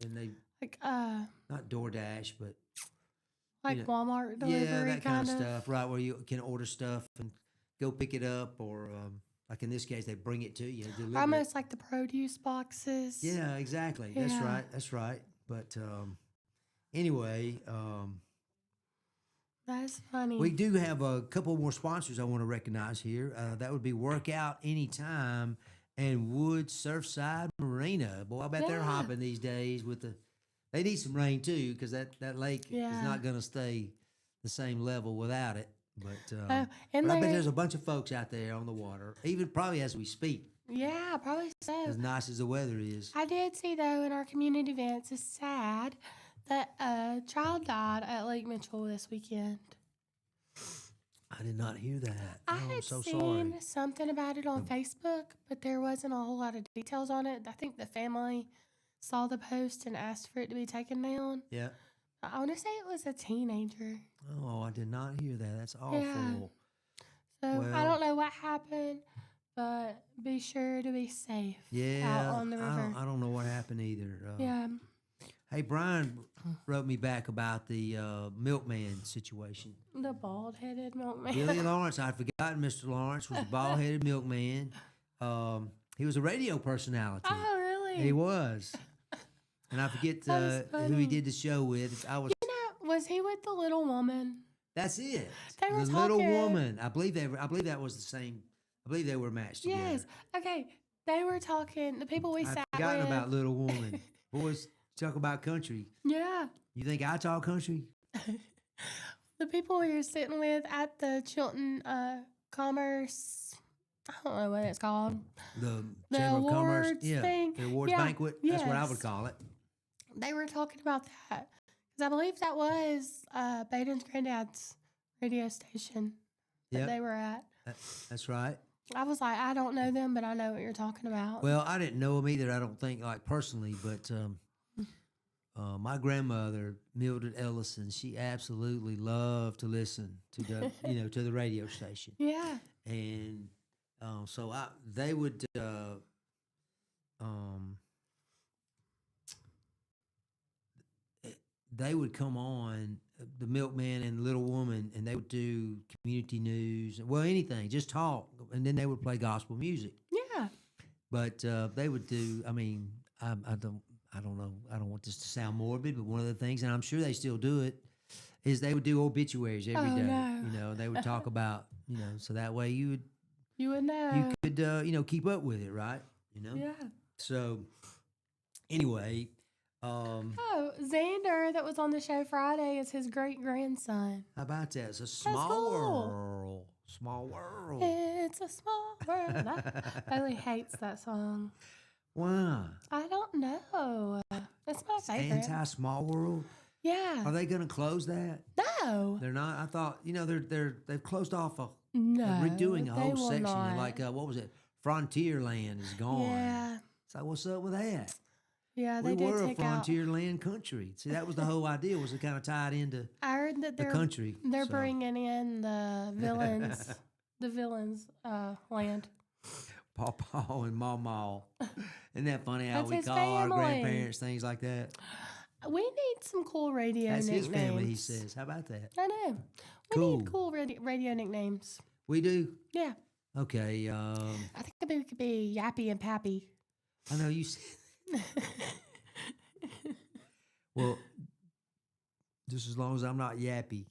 And they Like not DoorDash, but know, Walmart delivery yeah, that kind of of. stuff, right? Where you can order stuff and go pick it up, or like in this case, they bring it to you, deliver it. Almost like the produce boxes. Yeah, exactly. That's Yeah. right. That's right. But anyway, That's funny. we do have a couple more sponsors I want to recognize here. That would be Workout Anytime and Wood Surfside Marina. Boy, I bet they're Yeah. hopping these days with the. They need some rain too, because that lake is Yeah. not going to stay the same level without it. But, and but I bet they- there's a bunch of folks out there on the water, even probably as we speak, Yeah, probably so. as nice as the weather is. I did see though in our community events, it's sad that a child died at Lake Mitchell this weekend. I did not hear that. I Oh, I'm had so seen sorry. something about it on Facebook, but there wasn't a whole lot of details on it. I think the family saw the post and asked for it to be taken down. Yeah. I want to say it was a teenager. Oh, I did not hear that. That's awful. Yeah. So I Well- don't know what happened, but be sure to be safe Yeah. out on the river. I don't know what happened either. Yeah. Hey, Brian wrote me back about the milkman situation. The bald headed milkman. Billy Lawrence, I'd forgotten Mr. Lawrence was a bald headed milkman. He was a radio personality. Oh, really? He was. And I forget That was who he funny. did the show with. Was he with the little woman? That's it. They were the little talking- woman. I believe that was the same. I believe they were matched together. Yes. Okay. They were talking, the people we I'd sat forgotten with. about little woman. Boys talk about country. Yeah. You think I talk country? The people we were sitting with at the Chilton Commerce, I don't know what it's called. The The Chamber of Commerce. awards Yeah. thing? The awards Yeah. banquet. That's what I would Yes. call it. They were talking about that. Because I believe that was Baden's granddad's radio station that Yep. they were at. That's right. I was like, I don't know them, but I know what you're talking about. Well, I didn't know him either. I don't think, like personally, but my grandmother, Mildred Ellison, she absolutely loved to listen to the to the radio station, Yeah. and so they would they would come on, the milkman and the little woman, and they would do community news, well, anything, just talk, and then they would play gospel music. Yeah. But they would do. I mean, I don't know. I don't want this to sound morbid, but one of the things, and I'm sure they still do it, is they would do obituaries every Oh, day. no. You know, they would talk about, so that way you You would know. could keep up with it, right? You know. Yeah. So anyway, Oh, Xander that was on the show Friday is his great grandson. how about that? It's a small cool. world. Small world. It's a small world. Bailey hates that song. Why? I don't know. That's my favorite. Anti-small world. Yeah. Are they going to close that? No. They're not. I thought they've closed off No. redoing a they whole will section. not. Like what was it? Frontierland is gone. Yeah. So what's up with that? Yeah, We they did were a take out. Frontierland country. See, that was the whole idea, was to kind of tie it into I heard that the country. they're so. bringing in the villains, land. Pawpaw and Mawmaw. Isn't that funny how That's we his call our family. grandparents things like that? We need some cool radio That's nicknames. his family, he says. How about that? I know. We Cool. need cool radio nicknames. We do? Yeah. Okay. I think we could be Yappy and Pappy. I know you said. Well, just as long as I'm not yappy.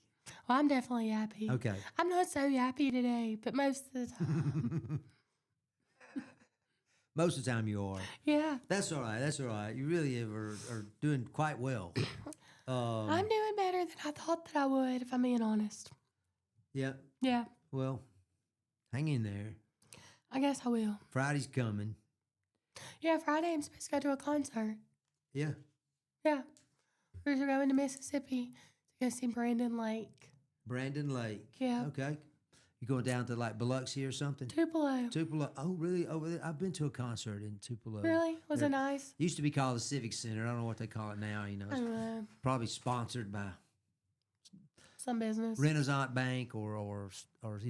Well, I'm definitely yappy. Okay. I'm not so yappy today, but most of the time. Most of the time you are. Yeah. That's all right. That's all right. You really are doing quite well. I'm doing better than I thought that I would, if I'm being honest. Yeah. Yeah. Well, hang in there. I guess I will. Friday's coming. Yeah, Friday I'm supposed to go to a concert. Yeah. Yeah. We're going to Mississippi to go see Brandon Lake. Brandon Lake. Yeah. Okay. You going down to like Biloxi or something? Tupelo. Tupelo. Oh, really? Over there? I've been to a concert in Tupelo. Really? Was There- it nice? Used to be called the Civic Center. I don't know what they call it now. You know, I it's don't know. probably sponsored by Some business. Renaissance Bank or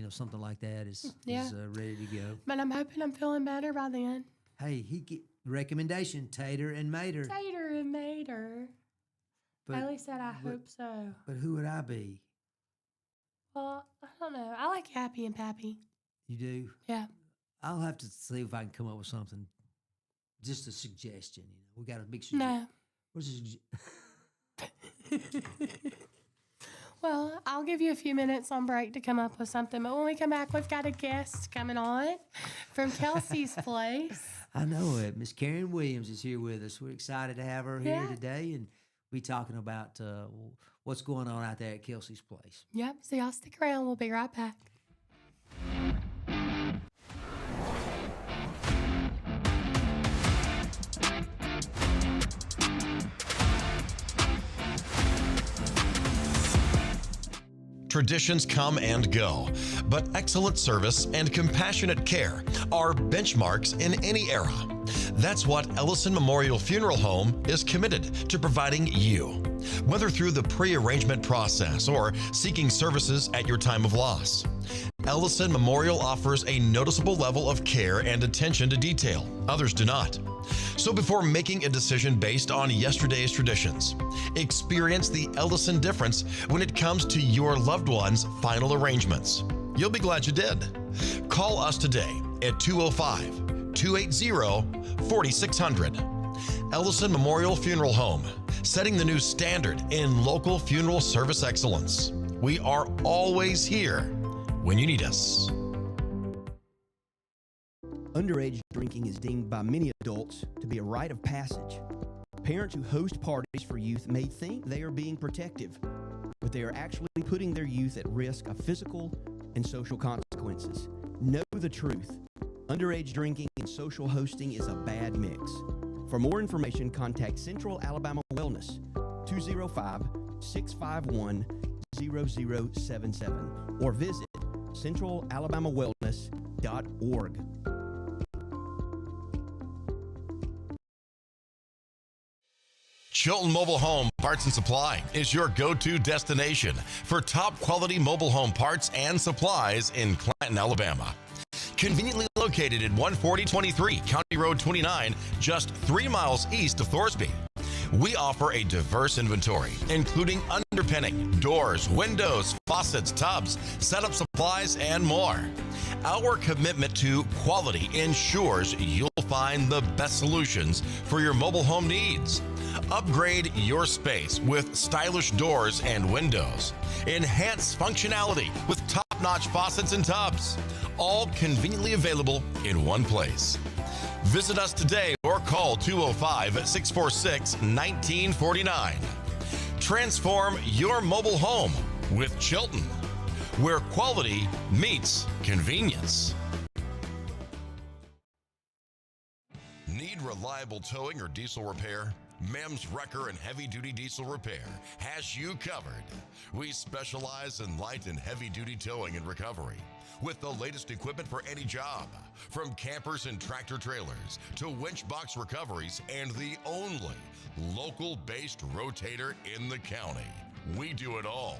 something like that is Yeah. ready to go. But I'm hoping I'm feeling better by then. Hey, he get recommendation Tater and Mater. Tater and Mater. Bailey said I hope so. But who would I be? Well, I don't know. I like Happy and Pappy. You do? Yeah. I'll have to see if I can come up with something. Just a suggestion. You know, we got a big suggestion. No. What's a Well, I'll give you a few minutes on break to come up with something. But when we come back, we've got a guest coming on from Kelsey's place. I know it. Miss Karen Williams is here with us. We're excited to have her here Yeah. today and be talking about what's going on out there at Kelsey's place. Yep. So y'all stick around. We'll be right back. Traditions come and go, but excellent service and compassionate care are benchmarks in any era. That's what Ellison Memorial Funeral Home is committed to providing you, whether through the pre-arrangement process or seeking services at your time of loss. Ellison Memorial offers a noticeable level of care and attention to detail. Others do not. So before making a decision based on yesterday's traditions, experience the Ellison difference when it comes to your loved one's final arrangements. You'll be glad you did. Call us today at 205-280-4600. Ellison Memorial Funeral Home, setting the new standard in local funeral service excellence. We are always here when you need us. Underage drinking is deemed by many adults to be a rite of passage. Parents who host parties for youth may think they are being protective, but they are actually putting their youth at risk of physical and social consequences. Know the truth. Underage drinking and social hosting is a bad mix. For more information, contact Central Alabama Wellness, 205-651-0077, or visit centralalabamawellness.org. Chilton Mobile Home Parts and Supply is your go-to destination for top quality mobile home parts and supplies in Clanton, Alabama. Conveniently located at 14023 County Road 29, just 3 miles east of Thorsby. We offer a diverse inventory, including underpinning, doors, windows, faucets, tubs, setup supplies, and more. Our commitment to quality ensures you'll find the best solutions for your mobile home needs. Upgrade your space with stylish doors and windows. Enhance functionality with top-notch faucets and tubs. All conveniently available in one place. Visit us today or call 205-646-1949. Transform your mobile home with Chilton, where quality meets convenience. Need reliable towing or diesel repair? Mem's Wrecker and Heavy Duty Diesel Repair has you covered. We specialize in light and heavy duty towing and recovery with the latest equipment for any job, from campers and tractor trailers to winch box recoveries and the only local-based rotator in the county. We do it all.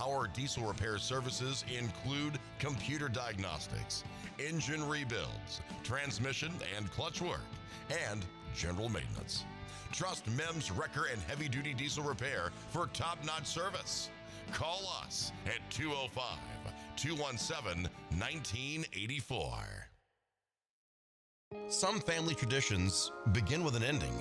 Our diesel repair services include computer diagnostics, engine rebuilds, transmission and clutch work, and general maintenance. Trust Mem's Wrecker and Heavy Duty Diesel Repair for top-notch service. Call us at 205-217-1984. Some family traditions begin with an ending,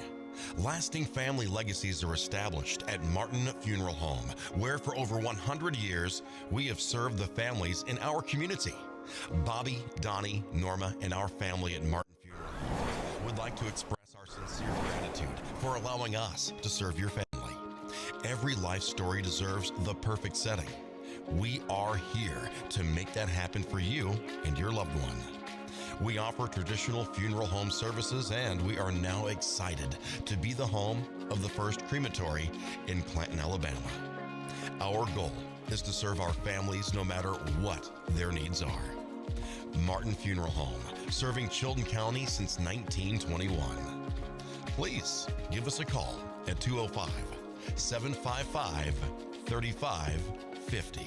Lasting family legacies are established at Martin Funeral Home, where for over 100 years, we have served the families in our community. Bobby, Donnie, Norma, and our family at Martin Funeral Home would like to express our sincere gratitude for allowing us to serve your family. Every life story deserves the perfect setting. We are here to make that happen for you and your loved one. We offer traditional funeral home services, and we are now excited to be the home of the first crematory in Clanton, Alabama. Our goal is to serve our families no matter what their needs are. Martin Funeral Home, serving Chilton County since 1921. Please give us a call at 205-755-3550.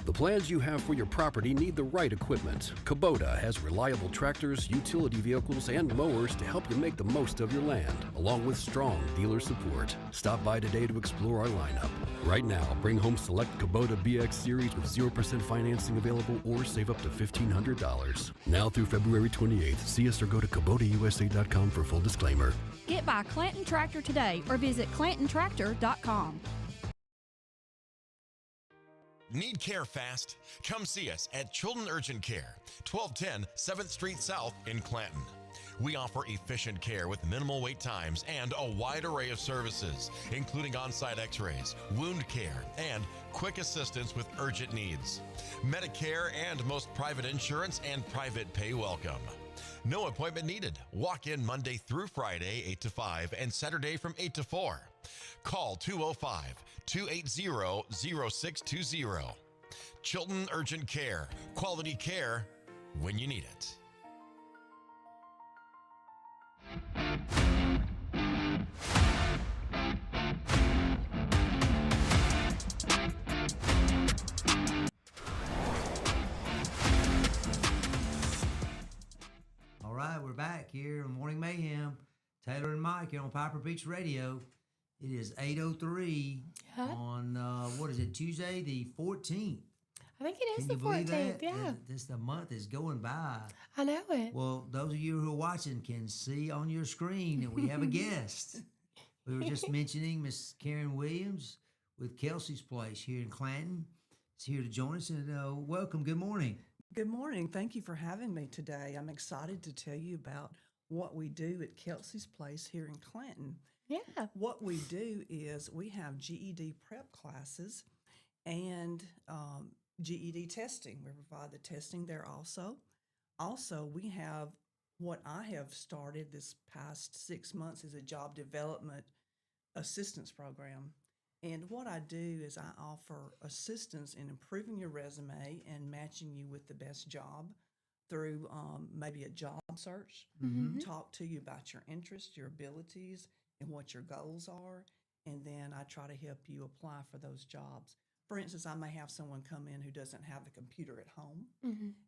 The plans you have for your property need the right equipment. Kubota has reliable tractors, utility vehicles, and mowers to help you make the most of your land, along with strong dealer support. Stop by today to explore our lineup. Right now, bring home select Kubota BX Series with 0% financing available or save up to $1,500. Now through February 28th, see us or go to KubotaUSA.com for full disclaimer. Get by Clanton Tractor today or visit ClantonTractor.com. Need care fast? Come see us at Chilton Urgent Care, 1210 7th Street South in Clanton. We offer efficient care with minimal wait times and a wide array of services, including on-site x-rays, wound care, and quick assistance with urgent needs. Medicare and most private insurance and private pay welcome. No appointment needed. Walk in Monday through Friday, 8 to 5, and Saturday from 8 to 4. Call 205-280-0620. Chilton Urgent Care. Quality care when you need it. All right, we're back here on Morning Mayhem. Taylor and Mike here on Piper Beach Radio. It is 8:03 on, what is it, Tuesday the 14th. I think it is Can the you believe 14th, that? yeah. The month is going by. I know it. Well, those of you who are watching can see on your screen that we have a guest. We were just mentioning Miss Karen Williams with Kelsey's Place here in Clanton. Is here to join us, and welcome. Good morning. Good morning. Thank you for having me today. I'm excited to tell you about what we do at Kelsey's Place here in Clanton. Yeah. What we do is we have GED prep classes and GED testing. We provide the testing there also. Also, we have what I have started this past 6 months is a job development assistance program. And what I do is I offer assistance in improving your resume and matching you with the best job through maybe a job search, talk to you about your interests, your abilities, and what your goals are. And then I try to help you apply for those jobs. For instance, I may have someone come in who doesn't have a computer at home,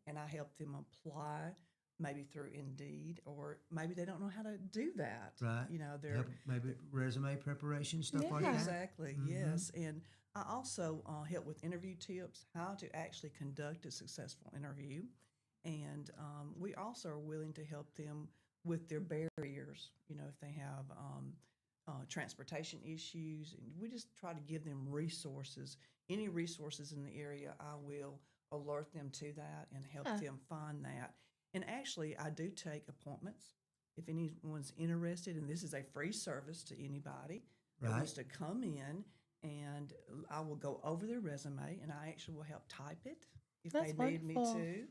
and I help them apply maybe through Indeed, or maybe they don't know how to do that. Right. You know, they're Help, maybe resume preparation, stuff like that. exactly, yes. And I also help with interview tips, how to actually conduct a successful interview. And we also are willing to help them with their barriers, you know, if they have transportation issues. And we just try to give them resources. Any resources in the area, I will alert them to that and help them find that. And actually, I do take appointments if anyone's interested, and this is a free service to anybody that wants to come in, and I will go over their resume, and I actually will help type it if That's they need me wonderful. to,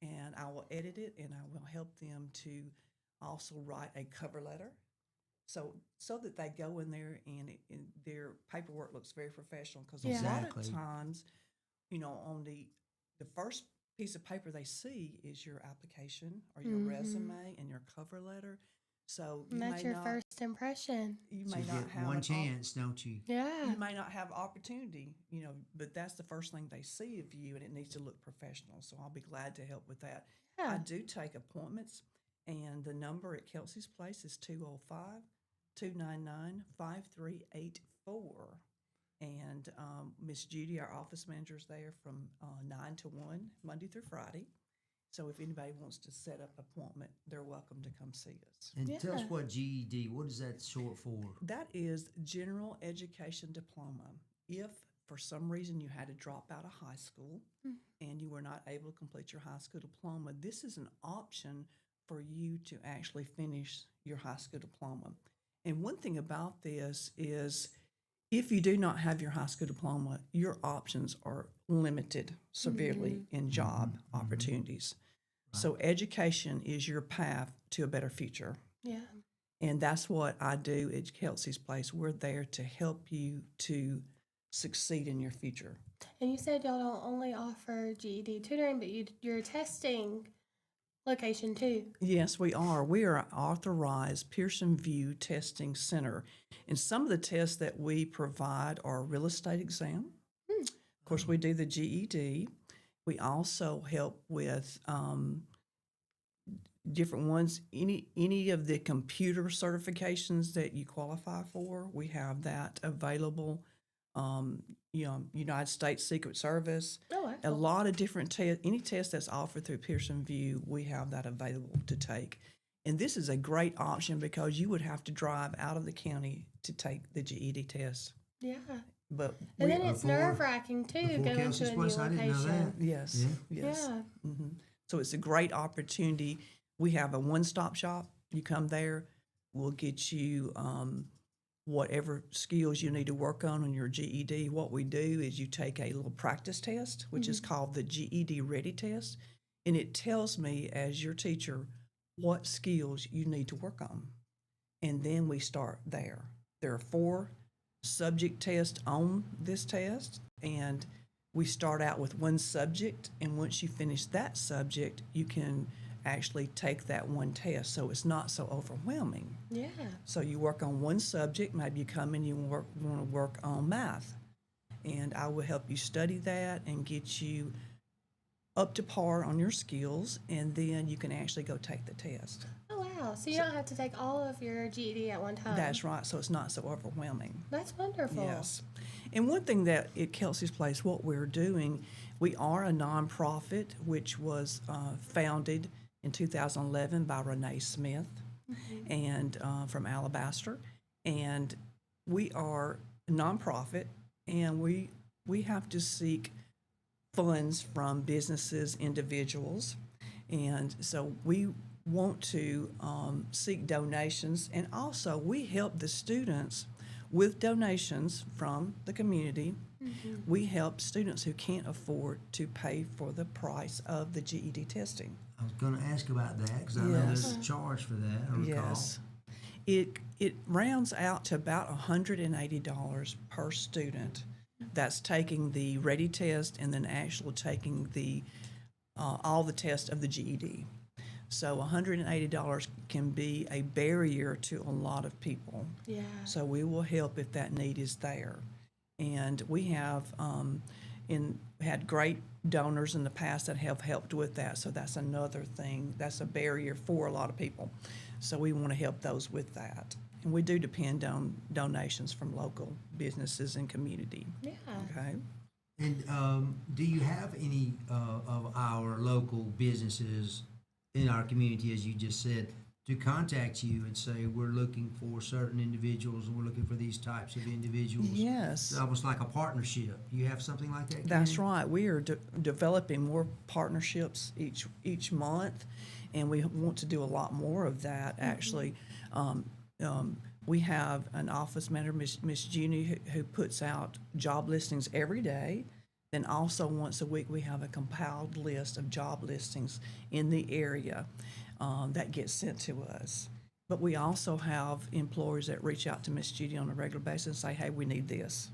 and I will edit it, and I will help them to also write a cover letter, so that they go in there and their paperwork looks very professional. Because a lot Exactly. of times, you know, on the first piece of paper they see is your application or your resume and your cover letter. So you And that's may your not, first impression. you So may you not get have one an chance, don't you? Yeah. you may not have opportunity, you know, but that's the first thing they see of you, and it needs to look professional. So I'll be glad to help with that. Yeah. I do take appointments, and the number at Kelsey's Place is 205-299-5384. And Miss Judy, our office manager, is there from 9 to 1, Monday through Friday. So if anybody wants to set up an appointment, they're welcome to come see us. And tell us Yeah. what GED, what is that short for? That is General Education Diploma. If for some reason you had to drop out of high school and you were not able to complete your high school diploma, this is an option for you to actually finish your high school diploma. And one thing about this is if you do not have your high school diploma, your options are limited severely in job opportunities. So education is your path to a better future. Yeah. And that's what I do at Kelsey's Place. We're there to help you to succeed in your future. And you said y'all don't only offer GED tutoring, but you're testing location too. Yes, we are. We are an authorized Pearson VUE testing center. And some of the tests that we provide are a real estate exam. Of course, we do the GED. We also help with different ones. Any of the computer certifications that you qualify for, we have that available. United States Secret Service. Oh, A excellent. lot of different tests. Any test that's offered through Pearson VUE, we have that available to take. And this is a great option because you would have to drive out of the county to take the GED test. Yeah. But And we, then it's before- nerve-wracking too, before going Kelsey's to a new Place, I didn't know location. that. yes, Yeah. yes. Yeah. So it's a great opportunity. We have a one-stop shop. You come there, we'll get you whatever skills you need to work on your GED. What we do is you take a little practice test, which is called the GED Ready Test, and it tells me as your teacher what skills you need to work on. And then we start there. There are 4 subject tests on this test, and we start out with one subject, and once you finish that subject, you can actually take that one test, so it's not so overwhelming. Yeah. So you work on one subject, maybe you come in, you want to work on math, and I will help you study that and get you up to par on your skills, and then you can actually go take the test. Oh, wow. So you don't have to take all of your GED at one time. That's right, so it's not so overwhelming. That's wonderful. Yes. And one thing that at Kelsey's Place, what we're doing, we are a nonprofit which was founded in 2011 by Renee Smith and from Alabaster. And we are a nonprofit, and we have to seek funds from businesses, individuals. And so we want to seek donations, and also we help the students with donations from the community. We help students who can't afford to pay for the price of the GED testing. I was going to ask about that because I know there's a charge for that. I recall. Yes. It rounds out to about $180 per student that's taking the ready test and then actually taking the all the tests of the GED. So $180 can be a barrier to a lot of people. Yeah. So we will help if that need is there. And we have had great donors in the past that have helped with that. So that's another thing. That's a barrier for a lot of people. So we want to help those with that. And we do depend on donations from local businesses and community. Yeah. Okay. And do you have any of our local businesses in our community, as you just said, to contact you and say, we're looking for certain individuals and we're looking for these types of individuals? Yes. It's almost like a partnership. You have something like that? That's Karen? right. We are developing more partnerships each month, and we want to do a lot more of that. Actually, we have an office manager, Miss Junie, who puts out job listings every day. Then also once a week we have a compiled list of job listings in the area that gets sent to us. But we also have employers that reach out to Miss Judy on a regular basis and say, hey, we need this.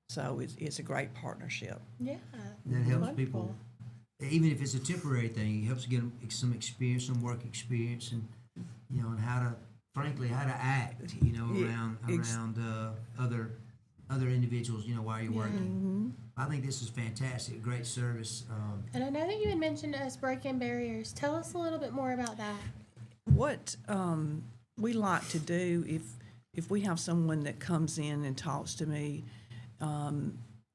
So it's a great partnership. Yeah. That helps Wonderful. people, even if it's a temporary thing, it helps get them some experience, some work experience, and and how to act, around other individuals, while you're working. I think this is fantastic, great service. And I know that you had mentioned us breaking barriers. Tell us a little bit more about that. What we like to do if we have someone that comes in and talks to me,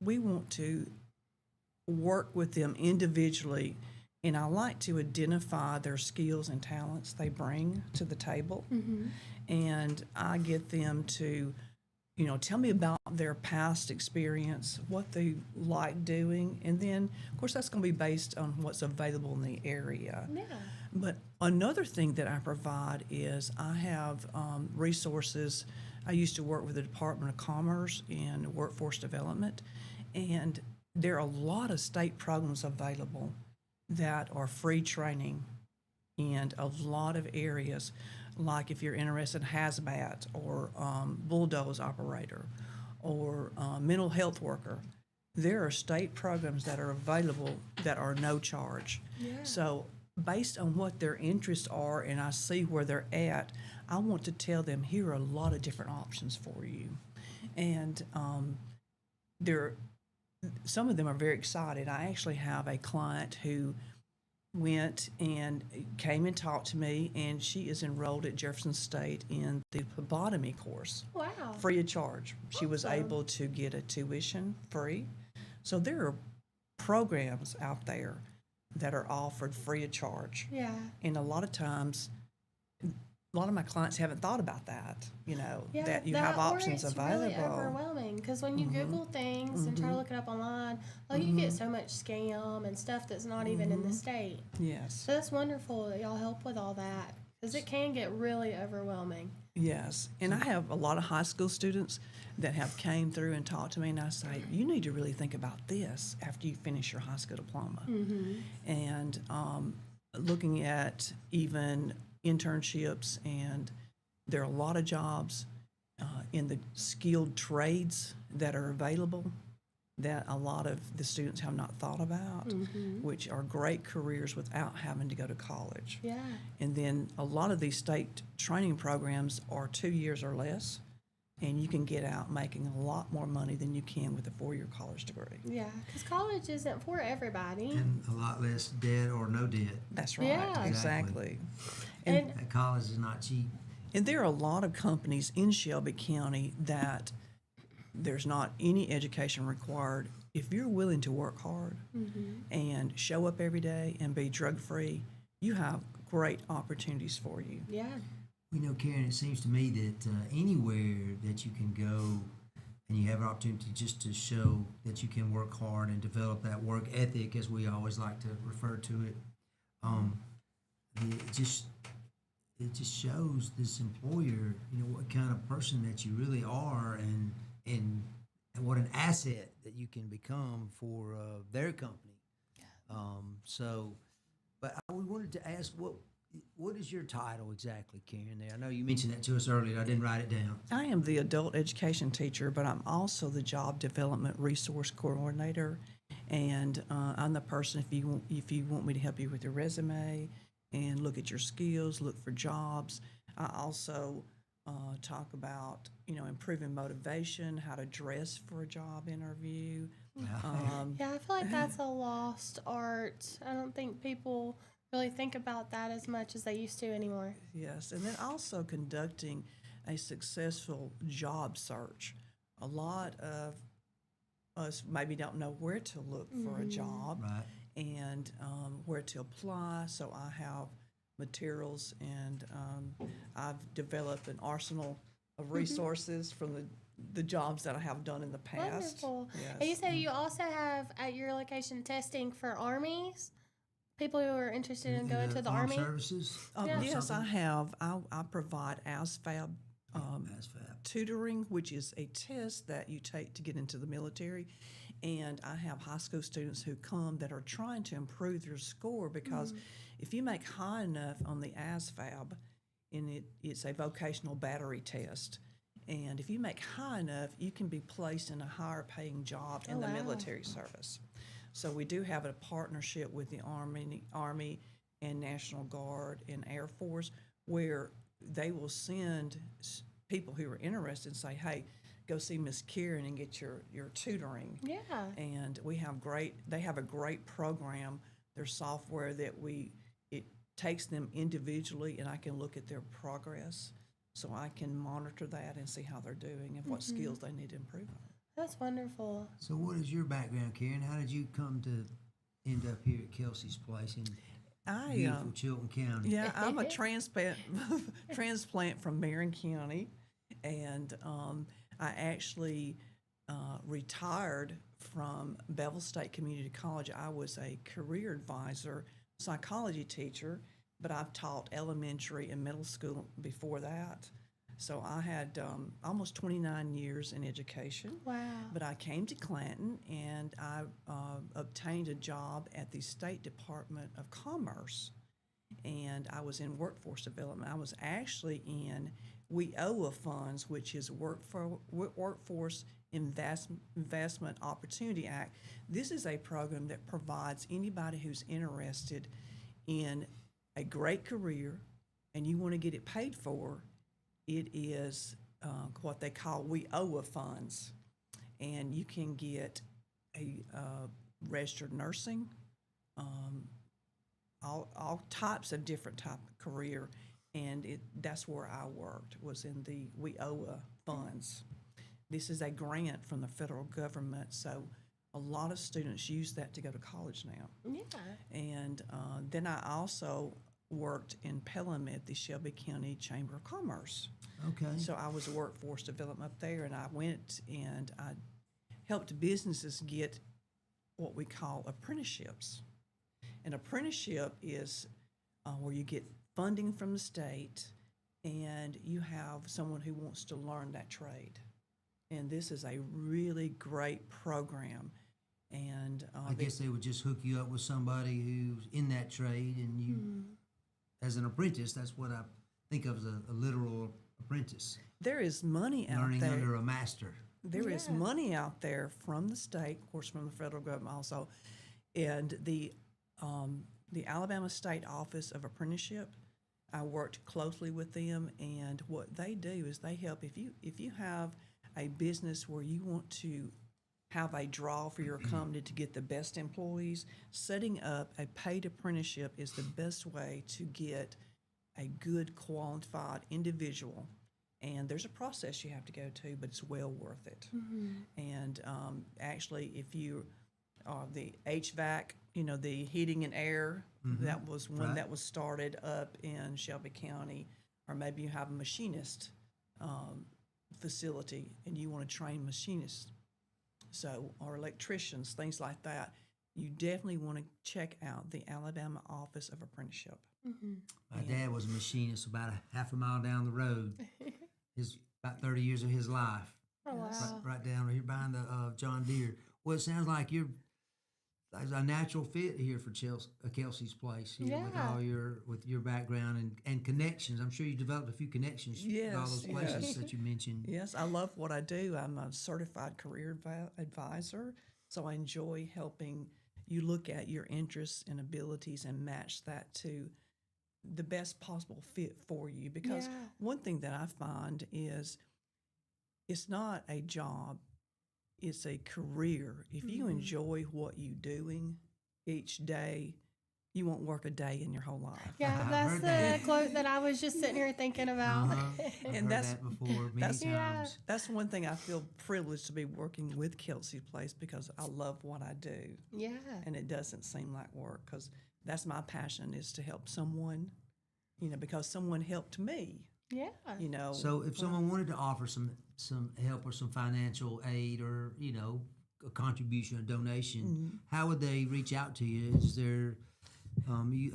we want to work with them individually And I like to identify their skills and talents they bring to the table. And I get them to, tell me about their past experience, what they like doing. And then, of course, that's going to be based on what's available in the area. Yeah. But another thing that I provide is I have resources. I used to work with the Department of Commerce and Workforce Development, and there are a lot of state programs available that are free training in a lot of areas, like if you're interested in hazmat or bulldoze operator or mental health worker. There are state programs that are available that are no charge. Yeah. So based on what their interests are and I see where they're at, I want to tell them here are a lot of different options for you. And some of them are very excited. I actually have a client who went and came and talked to me, and she is enrolled at Jefferson State in the phlebotomy course, Wow. free of charge. She was Awesome. able to get a tuition free. So there are programs out there that are offered free of charge. Yeah. And a lot of times, a lot of my clients haven't thought about that, Yeah, that you that have or options it's available. Really overwhelming because when you Google things and try to look it up online, you get so much scam and stuff that's not even in the state. Yes. So that's wonderful that y'all help with all that because it can get really overwhelming. Yes, and I have a lot of high school students that have came through and talked to me, and I say, you need to really think about this after you finish your high school diploma. And looking at even internships, and there are a lot of jobs in the skilled trades that are available that a lot of the students have not thought about, which are great careers without having to go to college. Yeah. And then a lot of these state training programs are 2 years or less, and you can get out making a lot more money than you can with a 4-year college degree. Yeah, because college isn't for everybody. And a lot less debt or no debt. That's right, Yeah. exactly. And College is not cheap. And there are a lot of companies in Shelby County that there's not any education required. If you're willing to work hard and show up every day and be drug-free, you have great opportunities for you. yeah. Karen, it seems to me that anywhere that you can go and you have an opportunity just to show that you can work hard and develop that work ethic, as we always like to refer to it, it just shows this employer, what kind of person that you really are, and what an asset that you can become for their company. But we wanted to ask, what is your title exactly, Karen? There, I know you mentioned that to us earlier. I didn't write it down. I am the adult education teacher, but I'm also the job development resource coordinator, and I'm the person if you want me to help you with your resume and look at your skills, look for jobs. I also talk about improving motivation, how to dress for a job interview. Yeah, I feel like that's a lost art. I don't think people really think about that as much as they used to anymore. Yes, and then also conducting a successful job search. A lot of us maybe don't know where to look for a job Right. and where to apply. So I have materials, and I've developed an arsenal of resources from the jobs that I have done in the past. Wonderful. Yes. And you said you also have at your location testing for armies, people who are interested in going to the Armed Army. Services. Yeah. Yes, I have. I provide ASFAB ASFAB. tutoring, which is a test that you take to get into the military. And I have high school students who come that are trying to improve their score because if you make high enough on the ASFAB, and it's a vocational battery test, and if you make high enough, you can be placed in a higher paying job in the wow. military service. So we do have a partnership with the Army and National Guard and Air Force where they will send people who are interested and say, hey, go see Miss Karen and get your tutoring. Yeah. And they have a great program. There's software that it takes them individually, and I can look at their progress so I can monitor that and see how they're doing and what skills they need to improve on. That's wonderful. So what is your background, Karen? How did you come to end up here at Kelsey's place in I beautiful Chilton County? Yeah, I'm a transplant from Marion County, and I actually retired from Bevel State Community College. I was a career advisor, psychology teacher, but I've taught elementary and middle school before that. So I had almost 29 years in education. Wow. But I came to Clanton and I obtained a job at the State Department of Commerce. And I was in workforce development. I was actually in WIOA funds, which is Workforce Investment Opportunity Act. This is a program that provides anybody who's interested in a great career and you want to get it paid for. It is what they call WIOA funds, and you can get a registered nursing, all types of different type of career, and that's where I worked, was in the WIOA funds. This is a grant from the federal government, so a lot of students use that to go to college now. Yeah. And then I also worked in Pelham at the Shelby County Chamber of Commerce. Okay. So I was a workforce development up there, and I went and I helped businesses get what we call apprenticeships. An apprenticeship is where you get funding from the state and you have someone who wants to learn that trade. And this is a really great program. And I guess they would just hook you up with somebody who's in that trade, and you, as an apprentice, that's what I think of as a literal apprentice. there is money out Learning there. under a master. There is money out there from the state, of course, from the federal government also, and the Alabama State Office of Apprenticeship. I worked closely with them, and what they do is they help if you have a business where you want to have a draw for your company to get the best employees. Setting up a paid apprenticeship is the best way to get a good qualified individual. And there's a process you have to go to, but it's well worth it. And actually, if you are the HVAC, the heating and air, that was one that was started up in Shelby County, or maybe you have a machinist facility and you want to train machinists, or electricians, things like that. You definitely want to check out the Alabama Office of Apprenticeship. My dad was a machinist about a half a mile down the road. About 30 years of his life. Oh, wow. Right down here behind the John Deere. Well, it sounds like you're a natural fit here for Kelsey's place. Here with your background and connections. I'm sure you developed a few connections with all those places that you mentioned. Yes, I love what I do. I'm a certified career advisor, so I enjoy helping you look at your interests and abilities and match that to the best possible fit for you. Because one thing that I find is it's not a job, it's a career. If you enjoy what you're doing each day, you won't work a day in your whole life. Yeah, that's the quote that I was just sitting here thinking about. I've heard that before many times. That's one thing I feel privileged to be working with Kelsey Place, because I love what I do. Yeah. And it doesn't seem like work, because that's my passion, is to help someone, because someone helped me. Yeah. So if someone wanted to offer some help or some financial aid, or a contribution, a donation, how would they reach out to you? Is there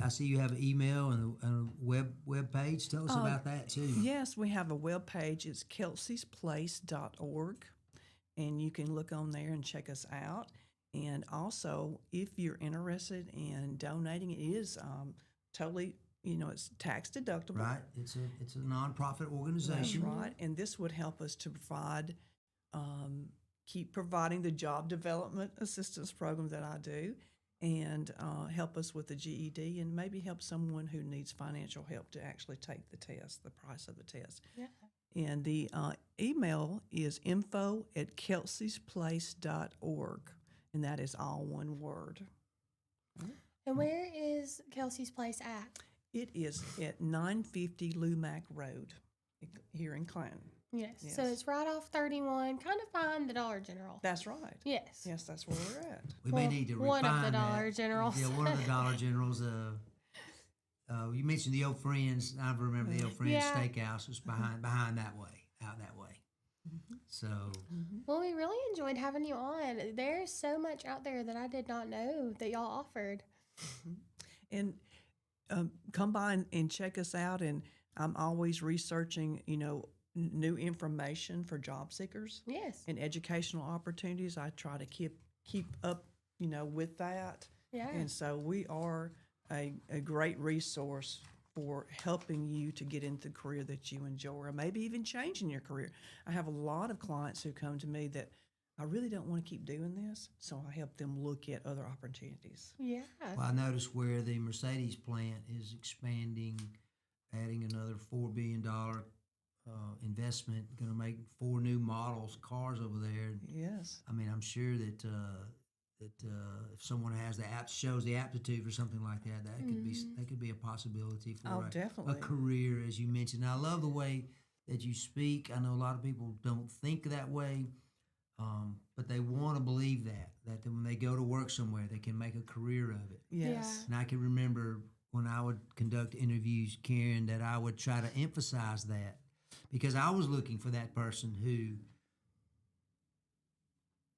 I see you have an email and a web page. Tell us about that too. Yes, we have a web page. It's kelseysplace.org, and you can look on there and check us out. And also, if you're interested in donating, it is totally, it's tax deductible. Right. It's a nonprofit organization. That's right. And this would help us to provide, keep providing the job development assistance program that I do, and help us with the GED, and maybe help someone who needs financial help to actually take the test, the price of the test. Yeah. And the email is info@kelseysplace.org, and that is all one word. And where is Kelsey's Place at? It is at 950 Lumac Road here in Clanton. Yes. So Yes. it's right off 31, kind of behind the Dollar General. That's right. Yes. Yes, that's where we're at. We may Well, need to one refine of the Dollar that. Generals. Yeah, one of the Dollar Generals. You mentioned the Old Friends. I remember the Old Friends Yeah. Steakhouse was behind that way, out that way. So Well, we really enjoyed having you on. There's so much out there that I did not know that y'all offered. And come by and check us out. And I'm always researching, new information for job seekers Yes. and educational opportunities. I try to keep up, with that. Yeah. And so we are a great resource for helping you to get into the career that you enjoy, or maybe even changing your career. I have a lot of clients who come to me that I really don't want to keep doing this, so I help them look at other opportunities. Yeah. well, I noticed where the Mercedes plant is expanding, adding another $4 billion investment, going to make 4 new models cars over there. Yes. I mean, I'm sure that if someone has shows the aptitude for something like that, that could be a possibility for Oh, a definitely. career, as you mentioned. And I love the way that you speak. I know a lot of people don't think that way, but they want to believe that when they go to work somewhere, they can make a career of it. Yes. And I can remember when I would conduct interviews, Karen, that I would try to emphasize that because I was looking for that person who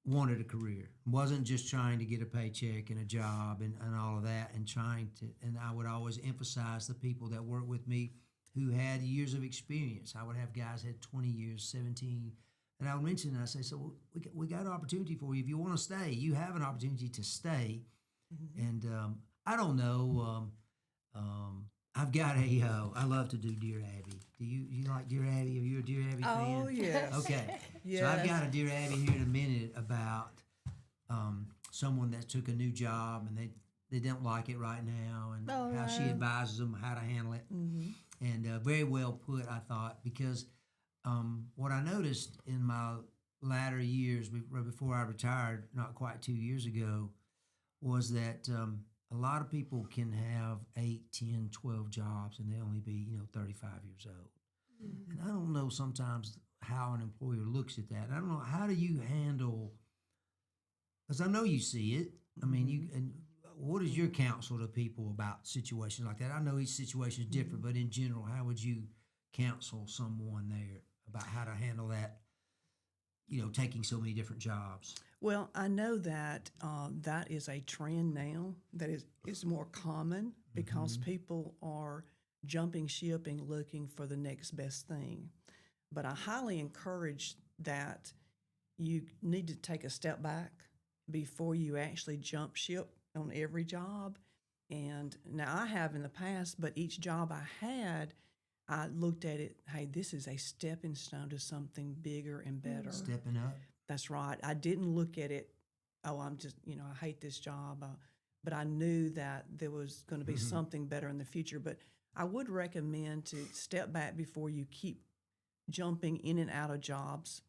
wanted a career, wasn't just trying to get a paycheck and a job and all of that, and I would always emphasize the people that worked with me who had years of experience. I would have guys had 20 years, 17, and I would mention and I say, so we got an opportunity for you. If you want to stay, you have an opportunity to stay. And I don't know, I've got I love to do Dear Abby. Do you like Dear Abby? Are you a Dear Abby fan? Oh, yes. Okay. Yes. So I've got a Dear Abby here in a minute about someone that took a new job and they don't like it right now, and how she advises them how to handle it. And very well put, I thought, because what I noticed in my latter years before I retired, not quite 2 years ago, was that a lot of people can have 8, 10, 12 jobs and they only be, 35 years old. And I don't know sometimes how an employer looks at that. I don't know, how do you handle, because I know you see it. I mean, and what is your counsel to people about situations like that? I know each situation is different, but in general, how would you counsel someone there about how to handle that, taking so many different jobs? Well, I know that that is a trend now that is more common because people are jumping ship and looking for the next best thing. But I highly encourage that you need to take a step back before you actually jump ship on every job. And now I have in the past, but each job I had, I looked at it, hey, this is a stepping stone to something bigger and better. Stepping up. That's right. I didn't look at it, I'm just, I hate this job. But I knew that there was going to be something better in the future. But I would recommend to step back before you keep jumping in and out of jobs,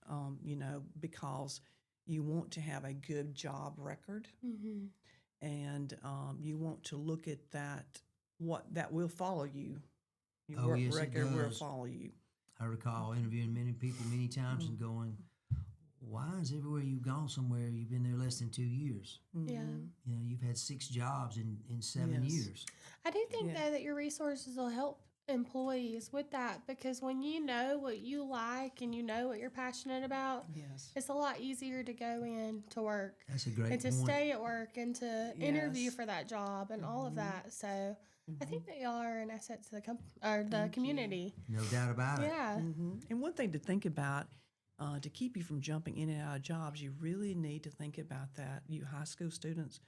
because you want to have a good job record. And you want to look at that will follow you. Your work Yes, it record will does. follow you. I recall interviewing many people many times and going, why is everywhere you've gone somewhere, you've been there less than 2 years? Yeah. You've had 6 jobs in 7 Yes. years. I do think, Yeah. though, that your resources will help employees with that, because when you know what you like and you know what you're passionate about, Yes. it's a lot easier to go in to work That's a great and to point. stay at work and to interview Yes. for that job and all of that. So I think that y'all are an asset to the the Thank you. community. No doubt about it. Yeah. And one thing to think about, to keep you from jumping in and out of jobs, you really need to think about that. You high school students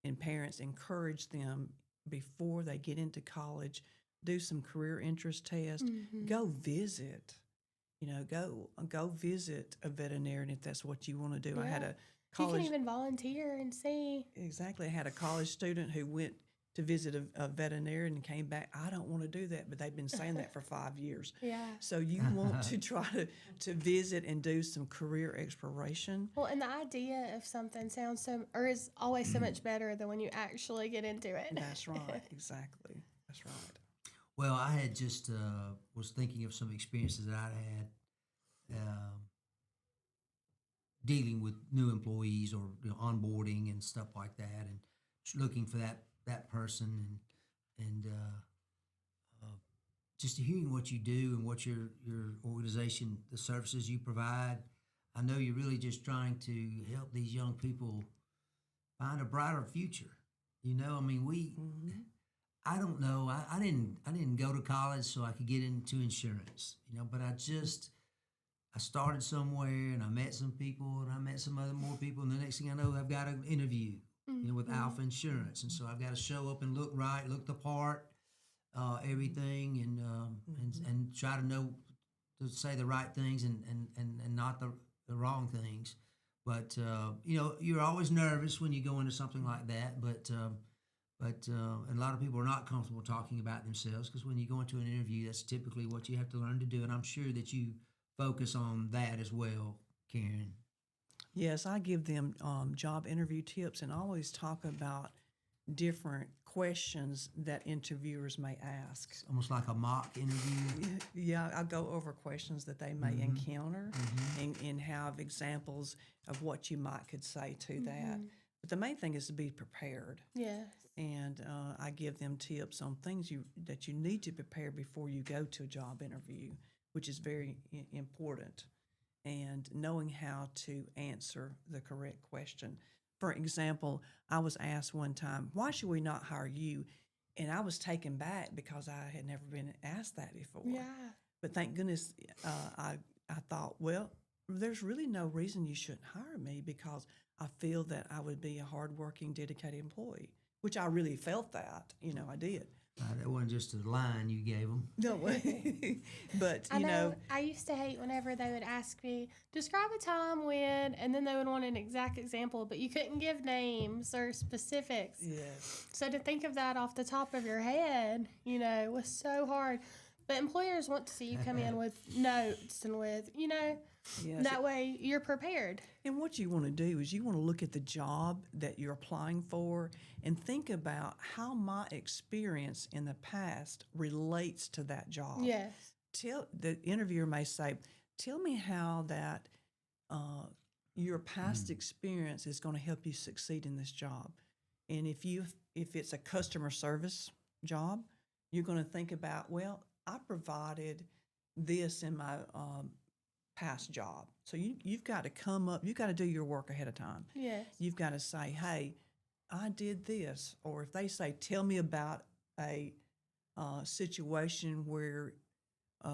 and parents, encourage them before they get into college, do some career interest tests, go visit. Go visit a veterinarian if that's what you want to do. I had Yeah. a You college can even volunteer and see. Exactly. I had a college student who went to visit a veterinarian and came back. I don't want to do that, but they've been saying that for 5 years. Yeah. So you want to try to visit and do some career exploration. Well, and the idea of something is always so much better than when you actually get into it. That's right. Exactly. That's right. Well, I had just was thinking of some experiences that I'd had dealing with new employees or onboarding and stuff like that, and looking for that person and just hearing what you do and what your organization, the services you provide. I know you're really just trying to help these young people find a brighter future. I mean, I don't know. I didn't go to college so I could get into insurance, but I started somewhere and I met some people and I met some more people, and the next thing I know, I've got an interview, with Alpha Insurance, and so I've got to show up and look right, look the part, everything, and try to know to say the right things and not the wrong things. But you're always nervous when you go into something like that. But and a lot of people are not comfortable talking about themselves, because when you go into an interview, that's typically what you have to learn to do. And I'm sure that you focus on that as well, Karen. Yes, I give them job interview tips and always talk about different questions that interviewers may ask. It's almost like a mock interview. Yeah, I go over questions that they may encounter and have examples of what you might could say to that. But the main thing is to be prepared. Yes. And I give them tips on things that you need to prepare before you go to a job interview, which is very important, and knowing how to answer the correct question. For example, I was asked one time, why should we not hire you? And I was taken back because I had never been asked that before. Yeah. But thank goodness I thought, well, there's really no reason you shouldn't hire me, because I feel that I would be a hardworking, dedicated employee, which I really felt that, I did. That wasn't just a line you gave them. No way. But, I know, I used to hate whenever they would ask me, describe a time when, and then they would want an exact example, but you couldn't give names or specifics. Yes. So to think of that off the top of your head, was so hard. But employers want to see you come in with notes and with, Yes. that way you're prepared. And what you want to do is you want to look at the job that you're applying for and think about how my experience in the past relates to that job. Yes. The interviewer may say, tell me how that your past experience is going to help you succeed in this job. And if it's a customer service job, you're going to think about, well, I provided this in my past job. So you've got to you've got to do your work ahead of time. Yes. You've got to say, hey, I did this. Or if they say, tell me about a situation where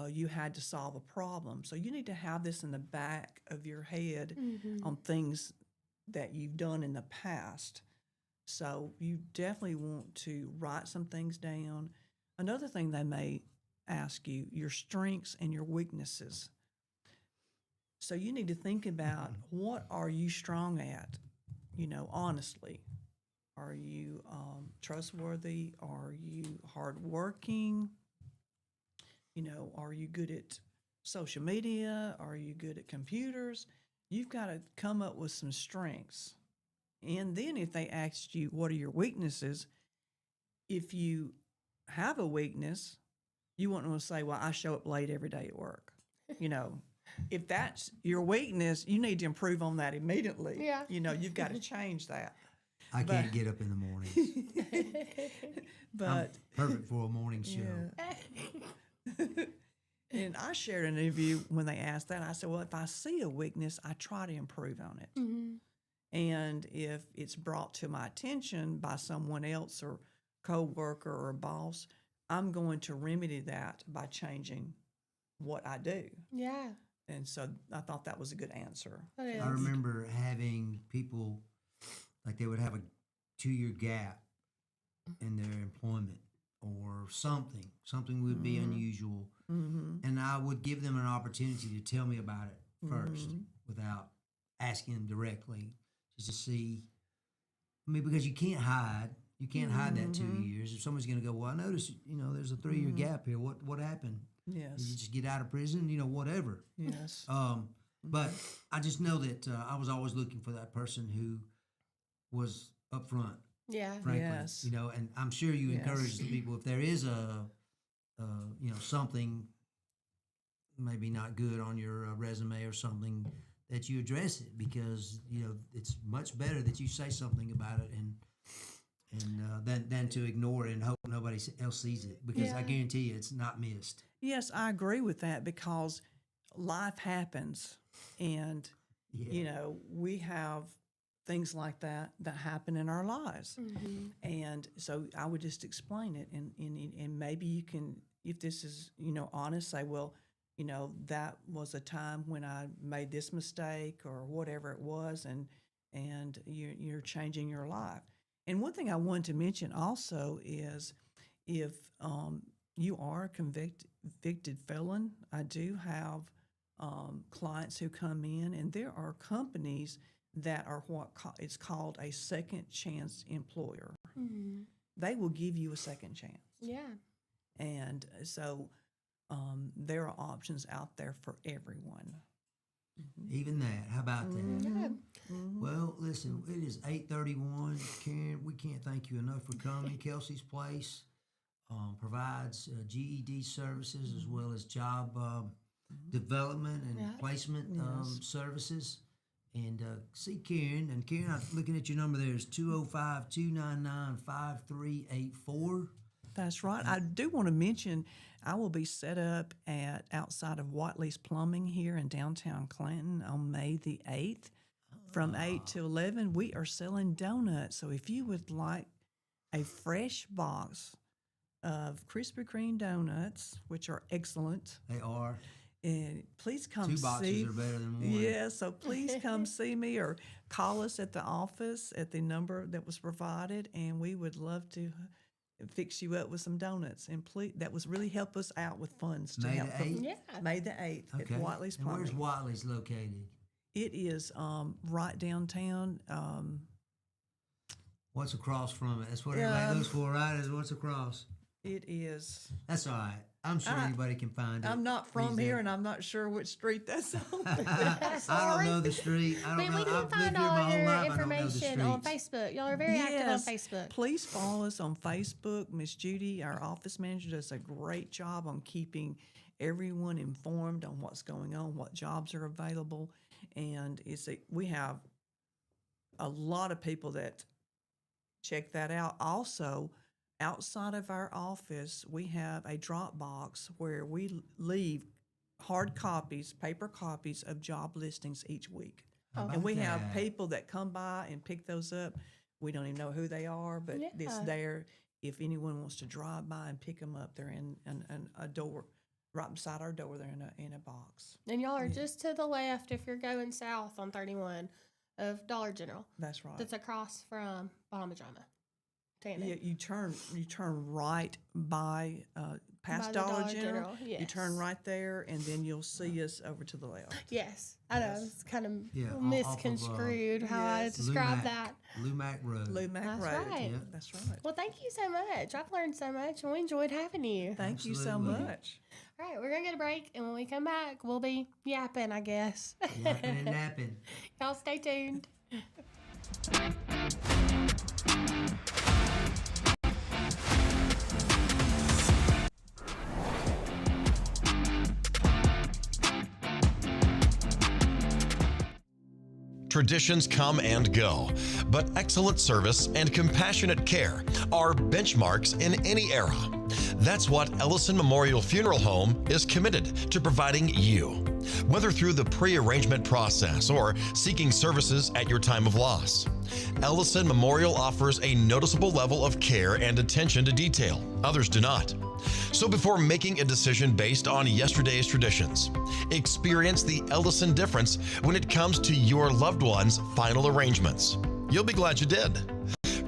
you had to solve a problem. So you need to have this in the back of your head on things that you've done in the past. So you definitely want to write some things down. Another thing they may ask you, your strengths and your weaknesses. So you need to think about, what are you strong at, honestly. Are you trustworthy? Are you hardworking? Are you good at social media? Are you good at computers? You've got to come up with some strengths. And then if they ask you, what are your weaknesses? If you have a weakness, you want to say, well, I show up late every day at work. If that's your weakness, you need to improve on that immediately. Yeah. You've got to change that. I can't get up in the mornings. But I'm perfect for a morning show. Yeah. And I shared an interview when they asked that. I said, well, if I see a weakness, I try to improve on it. And if it's brought to my attention by someone else or coworker or boss, I'm going to remedy that by changing what I do. Yeah. And so I thought that was a good answer. I remember having people, like they would have a 2-year gap in their employment or something. Something would be unusual. And I would give them an opportunity to tell me about it first without asking them directly, just to see. I mean, because you can't hide. You can't hide that 2 years. If someone's going to go, well, I noticed, there's a 3-year gap here. What happened? Yes. Did you just get out of prison? Whatever. Yes. But I just know that I was always looking for that person who was upfront. Yeah. Frankly, Yes. and I'm sure you encourage the people, if there is a something maybe not good on your resume or something, that you address it, because it's much better that you say something about it and than to ignore it and hope nobody else sees it, because I guarantee you it's not missed. Yes, I agree with that, because life happens, and we have things like that happen in our lives, and so I would just explain it, and maybe you can, if this is honest, say, well, that was a time when I made this mistake or whatever it was, and you're changing your life. And one thing I wanted to mention also is, if you are a convicted felon, I do have clients who come in, and there are companies that are it's called a second chance employer. They will give you a second chance. Yeah. And so there are options out there for everyone. Even that. How about that? Yeah. Well, listen, it is 8:31. Karen, we can't thank you enough for coming. Kelsey's Place provides GED services as well as job development and placement services. And see Karen. And Karen, I'm looking at your number there, is 205-299-5384. That's right. I do want to mention I will be set up at outside of Watley's Plumbing here in downtown Clanton on May the 8th. From 8 to 11, we are selling donuts. So if you would like a fresh box of Krispy Kreme donuts, which are excellent. They are. And please come see. 2 boxes are better than one. Yeah, so please come see me or call us at the office at the number that was provided, and we would love to fix you up with some donuts. And please, that was really help us out with funds. May the 8th? Yeah. May the 8th at Watley's And Plumbing. where's Watley's located? It is right downtown. What's across from it? That's what everybody looks for, right? Is what's across. It is. That's all right. I'm sure anybody can find it. I'm not from here, and I'm not sure which street that's on. I don't know the street. I don't know. We can I've lived find here my all whole your life. I don't know the information on streets. Facebook. Y'all are very active on Facebook. Please follow us on Facebook. Miss Judy, our office manager, does a great job on keeping everyone informed on what's going on, what jobs are available, and we have a lot of people that check that out. Also, outside of our office, we have a drop box where we leave hard copies, paper copies of job listings each week. And we have people that come by and pick those up. We don't even know who they are, but it's there. If anyone wants to drive by and pick them up, they're in a door, right beside our door. They're in a box. And y'all are just to the left if you're going south on 31 of Dollar General. That's right. That's across from Bahama Jama. Yeah, you turn right by past Dollar General. Yes. You turn right there, and then you'll see us over to the left. Yes, I know it's kind of off of, misconstrued how I describe that. Lumac Road. Lumac That's Road. right. Yeah, that's right. Well, thank you so much. I've learned so much, and we enjoyed having you. Thank you so Absolutely. much. All right, we're gonna get a break, and when we come back, we'll be yapping, I guess. Yapping and napping. Y'all stay tuned. Traditions come and go, but excellent service and compassionate care are benchmarks in any era. That's what Ellison Memorial Funeral Home is committed to providing you, whether through the pre-arrangement process or seeking services at your time of loss. Ellison Memorial offers a noticeable level of care and attention to detail. Others do not. So before making a decision based on yesterday's traditions, experience the Ellison difference when it comes to your loved one's final arrangements. You'll be glad you did.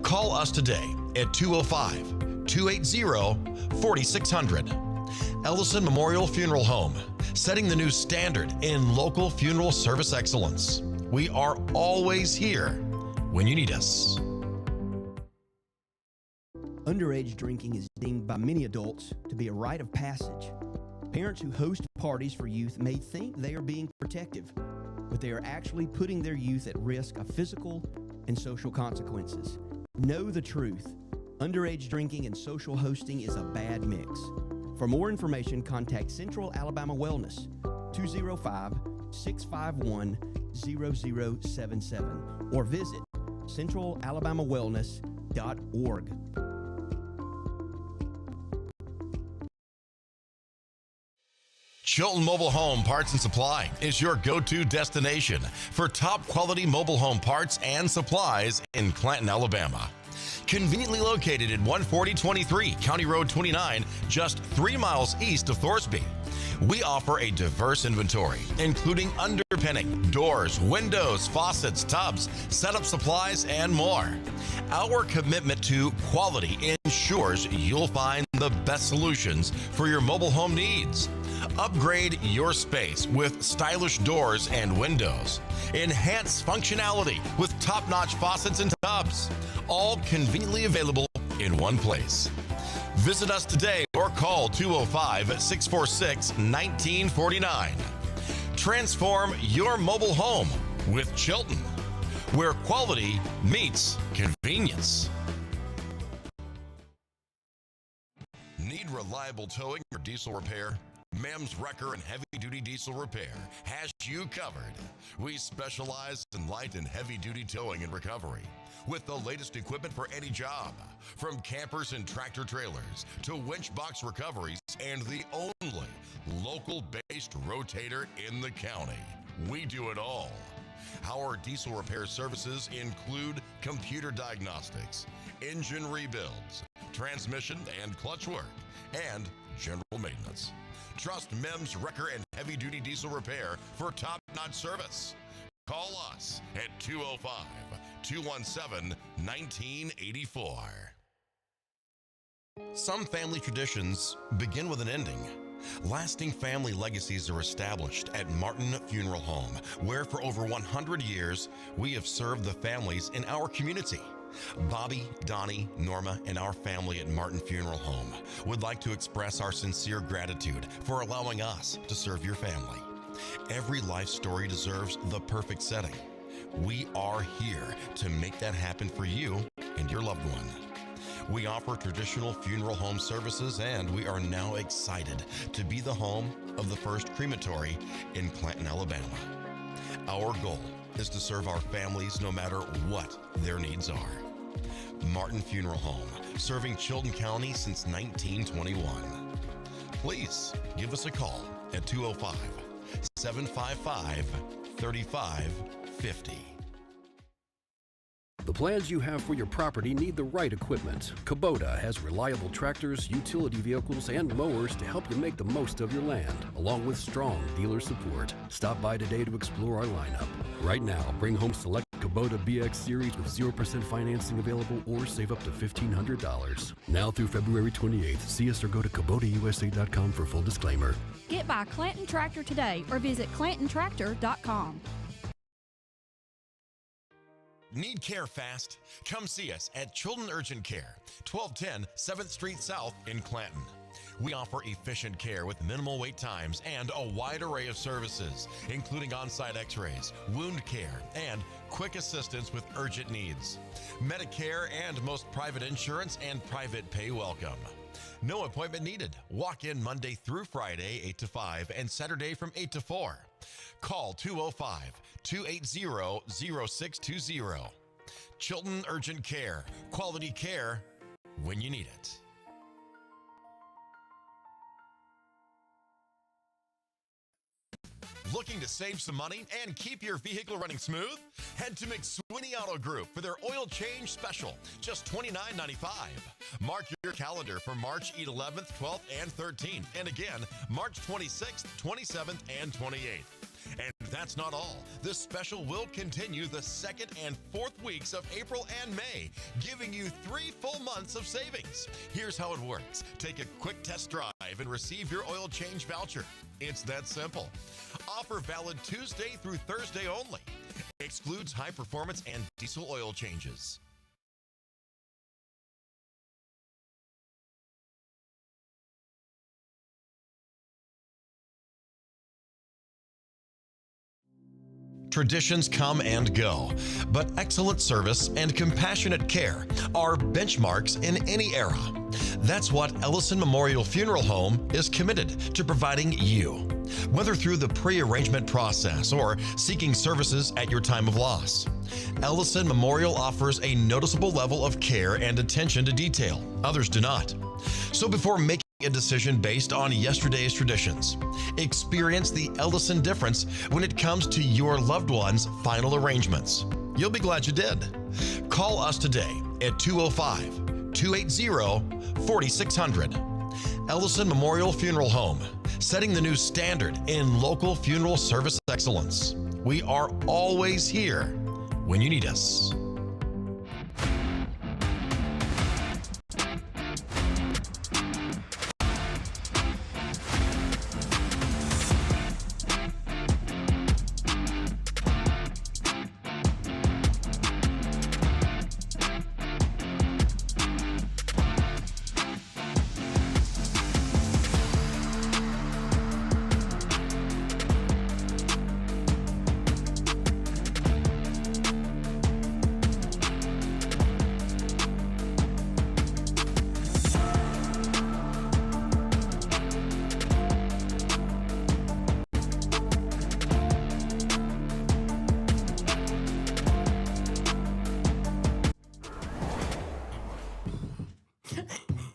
Call us today at 205-280-4600. Ellison Memorial Funeral Home, setting the new standard in local funeral service excellence. We are always here when you need us. Underage drinking is deemed by many adults to be a rite of passage. Parents who host parties for youth may think they are being protective, but they are actually putting their youth at risk of physical and social consequences. Know the truth. Underage drinking and social hosting is a bad mix. For more information, contact Central Alabama Wellness, 205-651-0077, or visit centralalabamawellness.org. Chilton Mobile Home Parts and Supply is your go-to destination for top quality mobile home parts and supplies in Clanton, Alabama. Conveniently located at 14023 County Road 29, just 3 miles east of Thorsby. We offer a diverse inventory, including underpinning, doors, windows, faucets, tubs, setup supplies, and more. Our commitment to quality ensures you'll find the best solutions for your mobile home needs. Upgrade your space with stylish doors and windows. Enhance functionality with top-notch faucets and tubs, all conveniently available in one place. Visit us today or call 205-646-1949. Transform your mobile home with Chilton, where quality meets convenience. Need reliable towing or diesel repair? Mayhem's Wrecker and Heavy Duty Diesel Repair has you covered. We specialize in light and heavy duty towing and recovery with the latest equipment for any job, from campers and tractor trailers to winch box recoveries, and the only local-based rotator in the county. We do it all. Our diesel repair services include computer diagnostics, engine rebuilds, transmission and clutch work, and general maintenance. Trust Mayhem's Wrecker and Heavy Duty Diesel Repair for top-notch service. Call us at 205-217-1984. Some family traditions begin with an ending. Lasting family legacies are established at Martin Funeral Home, where for over 100 years, we have served the families in our community. Bobby, Donnie, Norma, and our family at Martin Funeral Home would like to express our sincere gratitude for allowing us to serve your family. Every life story deserves the perfect setting. We are here to make that happen for you and your loved one. We offer traditional funeral home services, and we are now excited to be the home of the first crematory in Clanton, Alabama. Our goal is to serve our families no matter what their needs are. Martin Funeral Home, serving Chilton County since 1921. Please give us a call at 205-755-3550. The plans you have for your property need the right equipment. Kubota has reliable tractors, utility vehicles, and mowers to help you make the most of your land, along with strong dealer support. Stop by today to explore our lineup. Right now, bring home select Kubota BX Series with 0% financing available, or save up to $1,500. Now through February 28th, see us or go to KubotaUSA.com for full disclaimer. Get by Clanton Tractor today or visit ClantonTractor.com. Need care fast? Come see us at Chilton Urgent Care, 1210 7th Street South in Clanton. We offer efficient care with minimal wait times and a wide array of services, including on-site x-rays, wound care, and quick assistance with urgent needs. Medicare and most private insurance and private pay welcome. No appointment needed. Walk in Monday through Friday, 8 to 5, and Saturday from 8 to 4. Call 205-280-0620. Chilton Urgent Care. Quality care when you need it. Looking to save some money and keep your vehicle running smooth? Head to McSweeney Auto Group for their oil change special, just $29.95. Mark your calendar for March 11th, 12th, and 13th, and again, March 26th, 27th, and 28th. And that's not all. This special will continue the 2nd and 4th weeks of April and May, giving you 3 full months of savings. Here's how it works. Take a quick test drive and receive your oil change voucher. It's that simple. Offer valid Tuesday through Thursday only. Excludes high performance and diesel oil changes. Traditions come and go, but excellent service and compassionate care are benchmarks in any era. That's what Ellison Memorial Funeral Home is committed to providing you, whether through the pre-arrangement process or seeking services at your time of loss. Ellison Memorial offers a noticeable level of care and attention to detail. Others do not. So before making a decision based on yesterday's traditions, experience the Ellison difference when it comes to your loved one's final arrangements. You'll be glad you did. Call us today at 205-280-4600. Ellison Memorial Funeral Home, setting the new standard in local funeral service excellence. We are always here when you need us.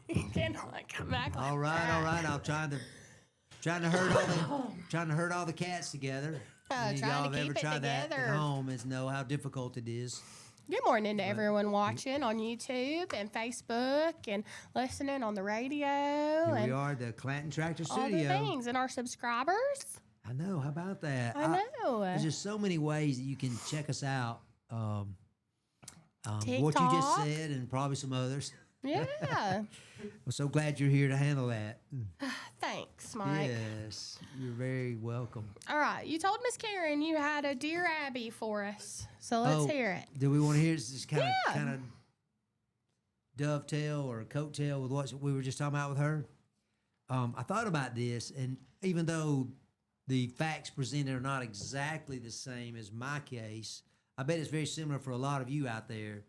You cannot come back. Like All right. I'm trying to herd all the cats together. Any of trying y'all to have ever keep it tried that together. at home is know how difficult it is. Good morning to everyone watching on YouTube and Facebook and listening on the radio Here we and are, the Clanton Tractor all the Studio. things and our subscribers. I know. How about that? I know. There's just so many ways that you can check us out. What you just TikTok. said, and probably some others. Yeah. I'm so glad you're here to handle that. Thanks, Mike. Yes, you're very welcome. All right. You told Miss Karen you had a Dear Abby for us. So let's hear it. Do we want to hear this kind Yeah. of dovetail or coattail with what we were just talking about with her? I thought about this, and even though the facts presented are not exactly the same as my case, I bet it's very similar for a lot of you out there.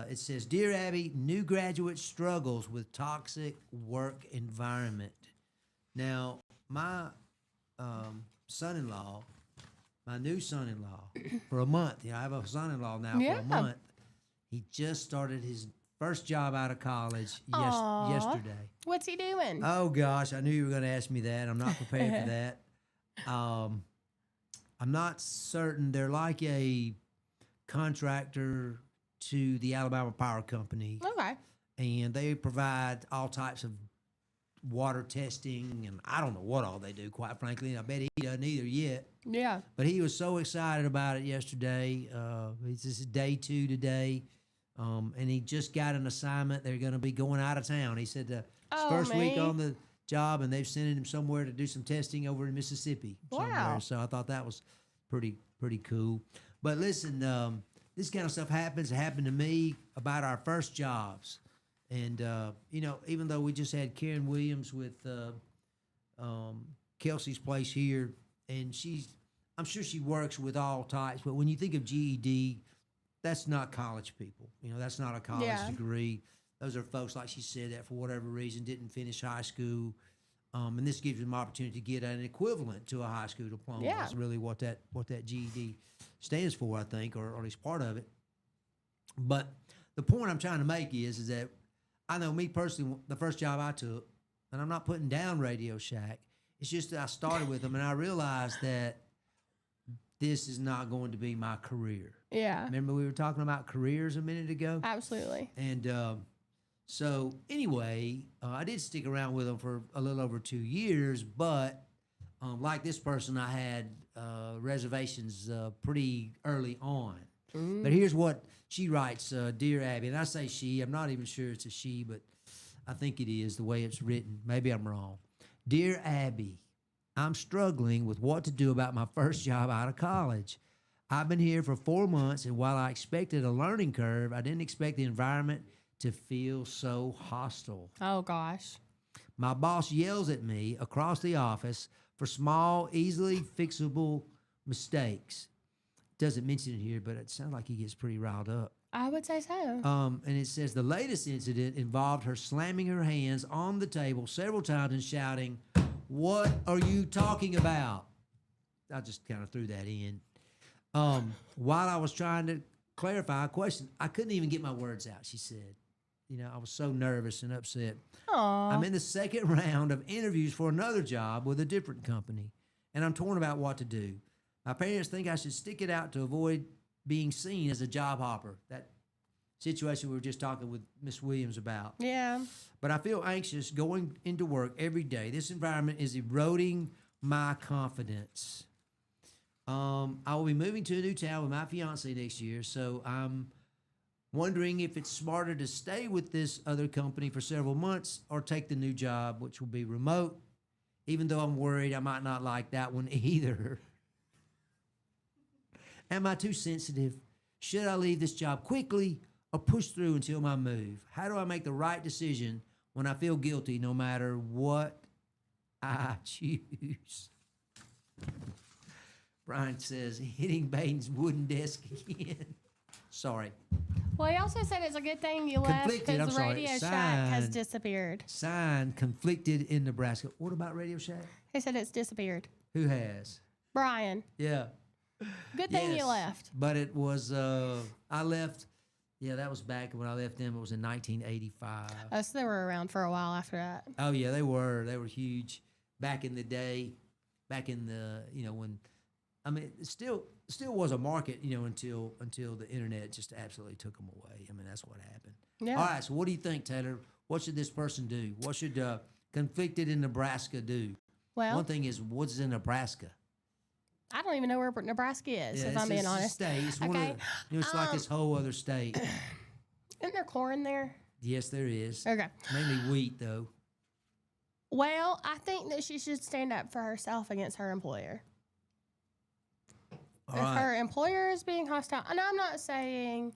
It says, Dear Abby, new graduate struggles with toxic work environment. Now, my son-in-law, my new son-in-law, for a month, I have a son-in-law now Yeah. for a month. He just started his first job out of college Aw. yesterday. What's he doing? Oh, gosh, I knew you were going to ask me that. I'm not prepared for that. I'm not certain. They're like a contractor to the Alabama Power Company, Okay. and they provide all types of water testing, and I don't know what all they do, quite frankly, and I bet he doesn't either yet. Yeah. But he was so excited about it yesterday. This is day 2 today, and he just got an assignment. They're going to be going out of town. He said it's first week on the job, and they've sent him somewhere to do some testing over in Mississippi somewhere. Wow. So I thought that was pretty cool. But listen, this kind of stuff happens. It happened to me about our first jobs. And, even though we just had Karen Williams with Kelsey's place here, and I'm sure she works with all types, but when you think of GED, that's not college people. That's not a college degree. Those are folks, like she said, that for whatever reason didn't finish high school. And this gives them opportunity to get an equivalent to a high school diploma. Yeah. That's really what that GED stands for, I think, or at least part of it. But the point I'm trying to make is that I know me personally, the first job I took, and I'm not putting down Radio Shack, it's just that I started with them and I realized that this is not going to be my career. Yeah. Remember we were talking about careers a minute ago? Absolutely. And so anyway, I did stick around with them for a little over 2 years, but like this person, I had reservations pretty early on. But here's what she writes, Dear Abby, and I say she, I'm not even sure it's a she, but I think it is the way it's written. Maybe I'm wrong. Dear Abby, I'm struggling with what to do about my first job out of college. I've been here for 4 months, and while I expected a learning curve, I didn't expect the environment to feel so hostile. Oh, gosh. My boss yells at me across the office for small, easily fixable mistakes. doesn't mention it here, but it sounds like he gets pretty riled up. I would say so. And it says the latest incident involved her slamming her hands on the table several times and shouting, "What are you talking about?" I just kind of threw that in. While I was trying to clarify a question, I couldn't even get my words out, she said. You know, I was so nervous and upset. Aw. I'm in the second round of interviews for another job with a different company, and I'm torn about what to do. My parents think I should stick it out to avoid being seen as a job hopper. That situation we were just talking with Miss Williams about. Yeah. But I feel anxious going into work every day. This environment is eroding my confidence. I will be moving to a new town with my fiance next year, so I'm wondering if it's smarter to stay with this other company for several months or take the new job, which will be remote, even though I'm worried I might not like that one either. Am I too sensitive? Should I leave this job quickly or push through until my move? How do I make the right decision when I feel guilty no matter what I choose? Brian says, hitting Baden's wooden desk again. Sorry. Well, he also said it's a good thing you left Conflicted, because I'm sorry. Radio Shack has Signed. disappeared. Signed, conflicted in Nebraska. What about Radio Shack? He said it's disappeared. Who has? Brian, Yeah. good thing you Yes. left. But it was, I left, yeah, that was back when I left them. It was in 1985. Oh, so they were around for a while after that. Oh, yeah, they were. They were huge back in the day, back in the, you know, when, I mean, it still was a market, you know, until the internet just absolutely took them away. I mean, that's what happened. Yeah. All right, so what do you think, Taylor? What should this person do? What should conflicted in Nebraska do? Well, One thing is, what's in Nebraska? I don't even know where Nebraska is, if it's- I'm being it's a honest. state. It's one of Okay. the, you know, it's like this whole other state. Isn't there corn there? Yes, there is. Okay. Mainly wheat, though. Well, I think that she should stand up for herself against her employer. All If right. her employer is being hostile, and I'm not saying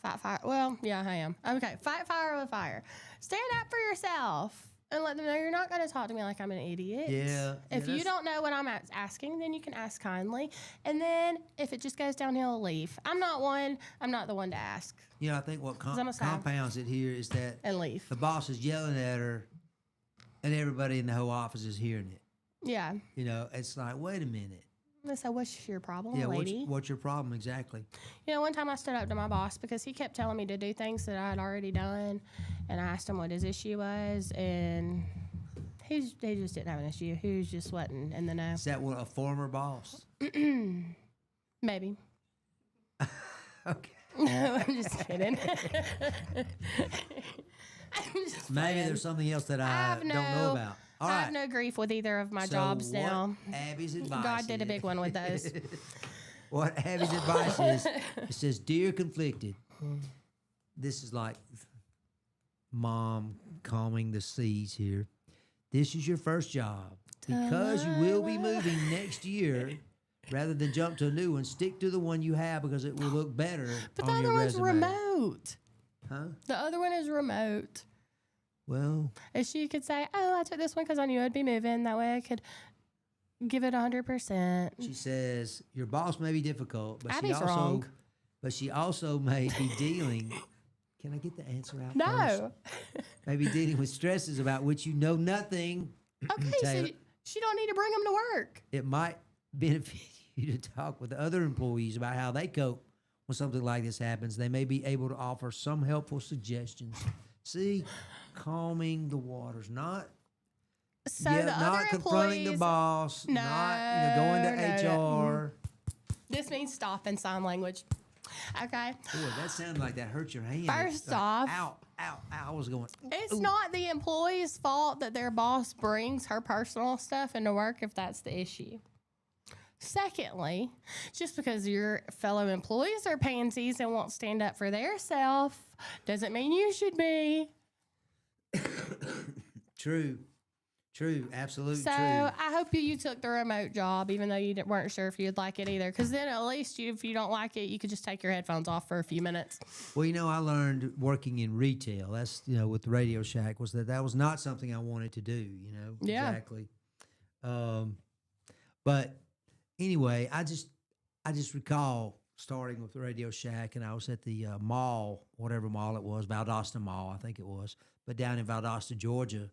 fight fire. Well, yeah, I am. Okay, fight fire with fire. Stand up for yourself and let them know you're not going to talk to me like I'm an idiot. Yeah, If yeah, you don't know what I'm asking, then you can ask kindly. And then if it just goes downhill, leave. I'm not the one to ask You know, I think what I'm a side. compounds it here is that and leave. the boss is yelling at her, and everybody in the whole office is hearing it. Yeah. You know, it's like, wait a minute. So what's your problem, Yeah, lady? what's your problem exactly? You know, one time I stood up to my boss because he kept telling me to do things that I had already done, and I asked him what his issue was, and he just didn't have an issue. He just wasn't in the know. Is that what a former boss? Maybe. Okay. No, I'm just kidding. I'm just Maybe playing. there's something else that I have don't know about. All I right. have no grief with either of my So jobs what now. Abby's advice God did a is- big one with those. What Abby's advice is, it says, "Dear conflicted," this is like mom calming the seas here. This is your first job. Because you will be moving next year, rather than jump to a new one, stick to the one you have because it will look better But the on other your one's resume. remote. Huh? The other one is remote. Well, If she could say, "Oh, I took this one because I knew I'd be moving," that way I could give it 100%. she says your boss may be difficult, but Abby's she also, wrong. but she also may be dealing. Can I get the answer out first? No. May be dealing with stresses about which you know nothing. Okay, so Taylor. she don't need to bring them to work. It might benefit you to talk with other employees about how they cope when something like this happens. They may be able to offer some helpful suggestions. See, calming the waters, not So the not other confronting the employees, boss, No, not going to no. HR. this means stop in sign language. Okay. Boy, that sounded like that hurt your hand. First Like, off- ow, ow, ow. I was going. It's not the employee's fault that their boss brings her personal stuff into work if that's the issue. Secondly, just because your fellow employees are pansies and won't stand up for their self doesn't mean you should be. True, absolutely So true. I hope you took the remote job, even though you weren't sure if you'd like it either. Because then at least if you don't like it, you could just take your headphones off for a few minutes. Well, you know, I learned working in retail. That's, you know, with the Radio Shack, was that was not something I wanted to do. You know, Yeah. exactly. But anyway, I just recall starting with Radio Shack, and I was at the mall, whatever mall it was, Valdosta Mall, I think it was, but down in Valdosta, Georgia.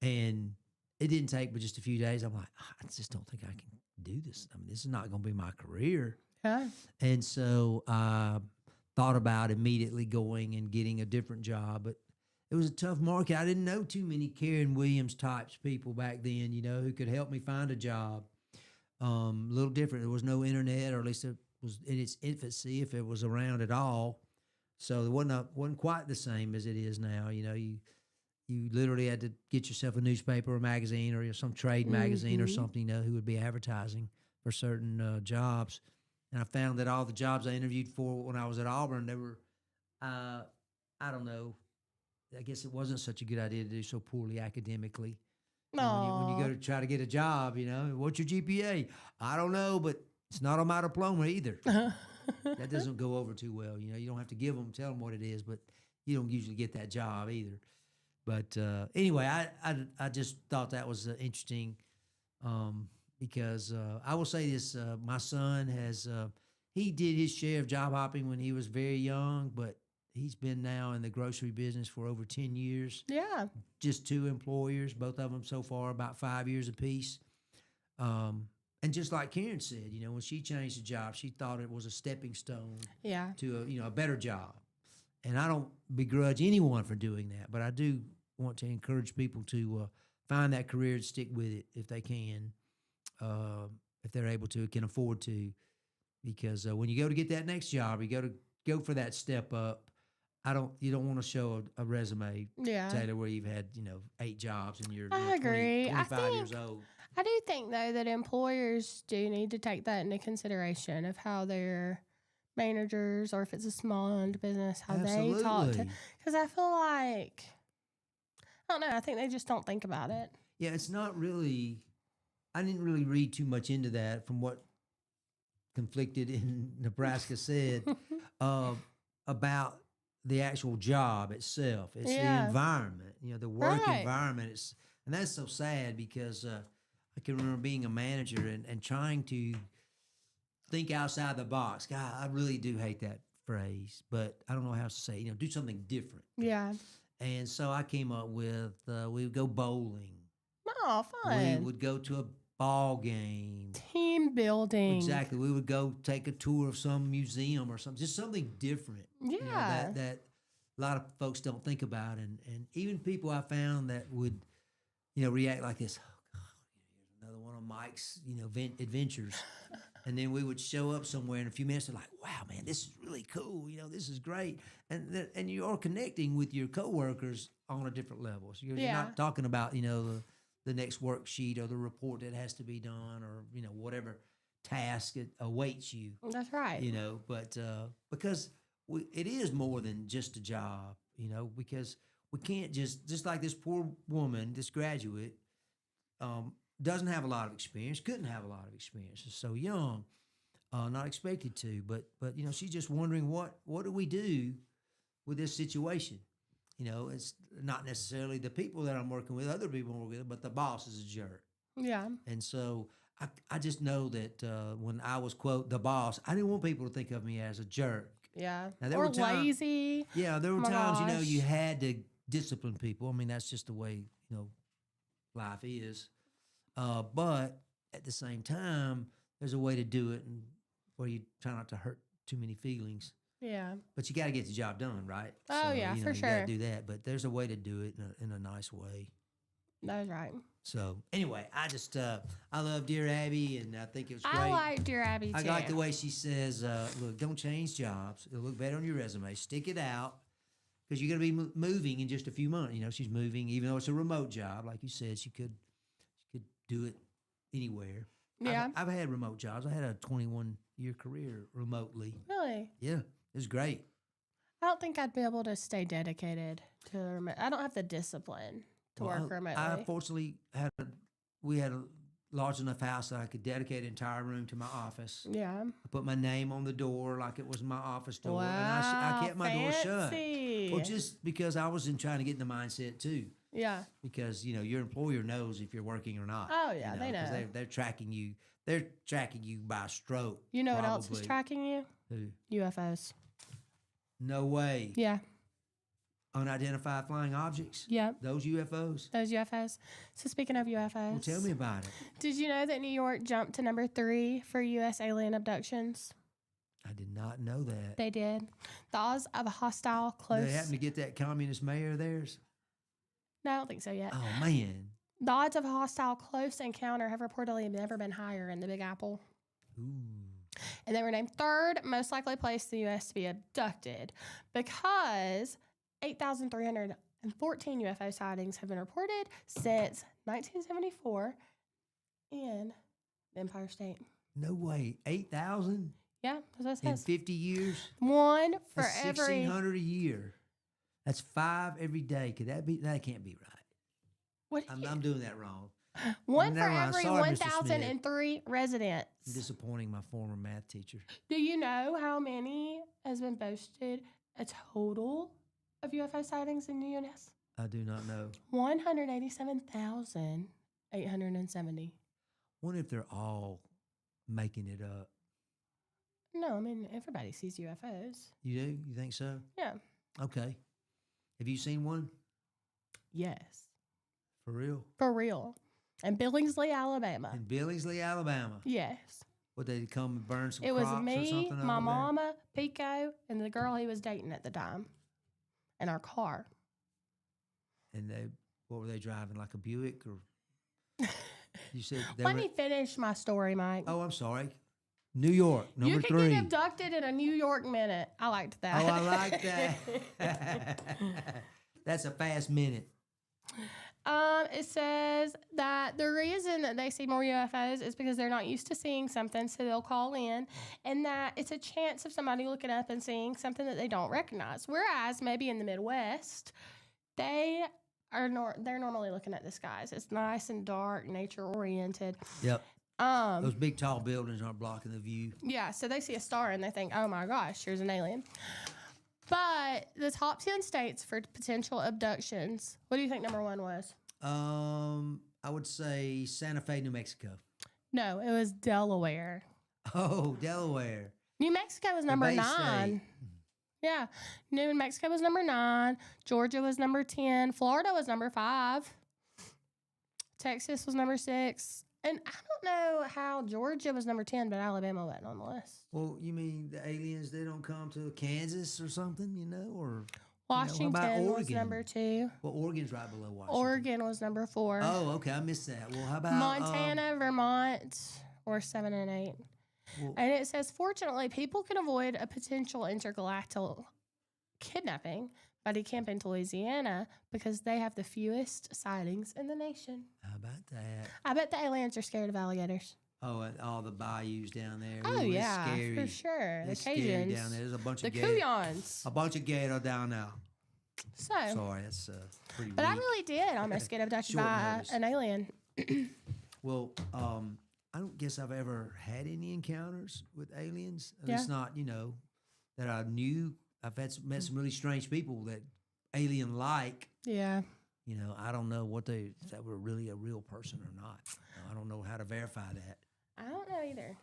And it didn't take but just a few days. I'm like, I just don't think I can do this. I mean, this is not going to be my career. Yeah. And so I thought about immediately going and getting a different job, but it was a tough market. I didn't know too many Karen Williams types people back then, you know, who could help me find a job. A little different. There was no internet, or at least it was in its infancy, if it was around at all. So it wasn't quite the same as it is now. You know, you literally had to get yourself a newspaper or magazine or some trade magazine or something, you know, who would be advertising for certain jobs. And I found that all the jobs I interviewed for when I was at Auburn, they were, I don't know, I guess it wasn't such a good idea to do so poorly academically. When you go to try to get a job, you know, what's your GPA? I don't know, but it's not on my diploma either. That doesn't go over too well. You know, you don't have to tell them what it is, but you don't usually get that job either. But anyway, I just thought that was interesting because I will say this, my son he did his share of job hopping when he was very young, but he's been now in the grocery business for over 10 years. Yeah. Just 2 employers, both of them so far about 5 years apiece. And just like Karen said, you know, when she changed the job, she thought it was a stepping stone to a better job. And I don't begrudge anyone for doing that, but I do want to encourage people to find that career and stick with it if they can, if they're able to, can afford to. Because when you go to get that next job, you go for that step up. You don't want to show a resume, Taylor, where you've had 8 jobs and you're I agree. 25 years old. I do think though that employers do need to take that into consideration of how their managers, or if it's a small-owned business, how they talk to. Because I feel like, I don't know, I think they just don't think about it. Yeah, it's not really. I didn't really read too much into that from what Conflicted in Nebraska said about the actual job itself. It's the environment, the work environment. And that's so sad because I can remember being a manager and trying to think outside the box. God, I really do hate that phrase, but I don't know how else to say it. Do something different. Yeah. And so I came up with, we would go bowling. Oh, fun. We would go to a ball game. Team building. Exactly. We would go take a tour of some museum or something, just something different. Yeah. That a lot of folks don't think about. And even people I found that would, react like this. Oh, God, here's another one of Mike's, adventures. And then we would show up somewhere in a few minutes. They're like, wow, man, this is really cool. This is great. And you are connecting with your coworkers on a different level. So you're not talking about, the next worksheet or the report that has to be done or, whatever task it awaits you. That's right. But because it is more than just a job, because we can't just like this poor woman, this graduate, doesn't have a lot of experience, couldn't have a lot of experience, is so young, not expected to, but she's just wondering what do we do with this situation? It's not necessarily the people that I'm working with, other people I'm working with, but the boss is a jerk. Yeah. And so I just know that when I was, quote, the boss, I didn't want people to think of me as a jerk. Yeah. Now, or lazy. Yeah, there were times, you had to discipline people. I mean, that's just the way, life is. But at the same time, there's a way to do it and where you try not to hurt too many feelings. Yeah. But you got to get the job done, right? Oh, so, yeah, for you sure. got to do that. But there's a way to do it in a nice way. That's right. So, anyway, I just, I love Dear Abby, and I think it was great. I like Dear Abby, too. I like the way she says, look, don't change jobs. It'll look better on your resume. Stick it out, because you're going to be moving in just a few months. She's moving, even though it's a remote job. Like you said, she could do it anywhere. Yeah. I've had remote jobs. I had a 21-year career remotely. Really? Yeah, it was great. I don't think I'd be able to stay dedicated to remote. I don't have the discipline to work remotely. I fortunately we had a large enough house that I could dedicate an entire room to my office. Yeah. I put my name on the door like it was my office door. Wow, and I kept my door shut. fancy. Well, just because I was trying to get in the mindset too. Yeah. because your employer knows if you're working or not. Oh, yeah, they 'cause know. They're tracking you. They're tracking you by stroke. You know what else is probably. tracking you? Who? UFOs. No way. Yeah. Unidentified flying objects. Yep. Those UFOs. Those UFOs. So speaking of UFOs, Well, tell me about it. did you know that New York jumped to number 3 for U.S. alien abductions? I did not know that. They did. The odds of a hostile Do close. they happen to get that communist mayor of theirs? No, I don't think so yet. Oh man. The odds of a hostile close encounter have reportedly never been higher in the Big Apple. Ooh. And they were named third most likely place in the U.S. to be abducted because 8,314 UFO sightings have been reported since 1974 in the Empire State. No way. 8,000 Yeah, that's what it in says. 50 years. One for That's every. 1,600 a year. That's 5 every day. Could that be? That can't be right. What? I'm doing that wrong. One Never for mind. every Sorry, Mr. Smith. 1,003 residents. I'm disappointing my former math teacher. Do you know how many has been boasted a total of UFO sightings in the U.S.? I do not know. 187,870. Wonder if they're all making it up. No, I mean, everybody sees UFOs. You do? You think so? Yeah. Okay. Have you seen one? Yes. For real? For real. In Billingsley, Alabama. In Billingsley, Alabama. Yes. Would they come and burn some It was crops or me, something my over there? mama, Pico, and the girl he was dating at the time in our car. And what were they driving? Like a Buick or? You said they Let were. me finish my story, Mike. Oh, I'm sorry. New York, number you can 3. get abducted in a New York minute. I liked that. Oh, I like that. That's a fast minute. It says that the reason that they see more UFOs is because they're not used to seeing something, so they'll call in, and that it's a chance of somebody looking up and seeing something that they don't recognize. Whereas maybe in the Midwest, they're normally looking at the skies. It's nice and dark, nature oriented. Yep. Those big tall buildings aren't blocking the view. Yeah, so they see a star and they think, "Oh my gosh, here's an alien." But the top 10 states for potential abductions. What do you think number 1 was? I would say Santa Fe, New Mexico. No, it was Delaware. Oh, Delaware. New Mexico was The number Bay 9. State. Yeah. New Mexico was number 9. Georgia was number 10. Florida was number 5. Texas was number 6. And I don't know how Georgia was number 10, but Alabama wasn't on the list. Well, you mean the aliens, they don't come to Kansas or something, or Washington how about was Oregon? number 2. Well, Oregon's right below Washington. Oregon was number 4. Oh, okay, I missed that. Well, how about Montana, Vermont were 7 and 8. Well, And it says, fortunately, people can avoid a potential intergalactic kidnapping by decamping to Louisiana because they have the fewest sightings in the nation. how about that? I bet the aliens are scared of alligators. Oh, and all the bayous down there. Oh, Ooh, it's yeah, scary. for sure. It's The scary Cajuns. down there. There's a bunch The of gator. Kuyans. A bunch of gator down there. So, Sorry, that's pretty but I weak. really did almost get abducted Short by notice. an alien. Well, I don't guess I've ever had any encounters with aliens. Yeah. It's not, that I knew. I've met some really strange people that alien-like. Yeah. I don't know if that were really a real person or not. I don't know how to verify that. I don't know either.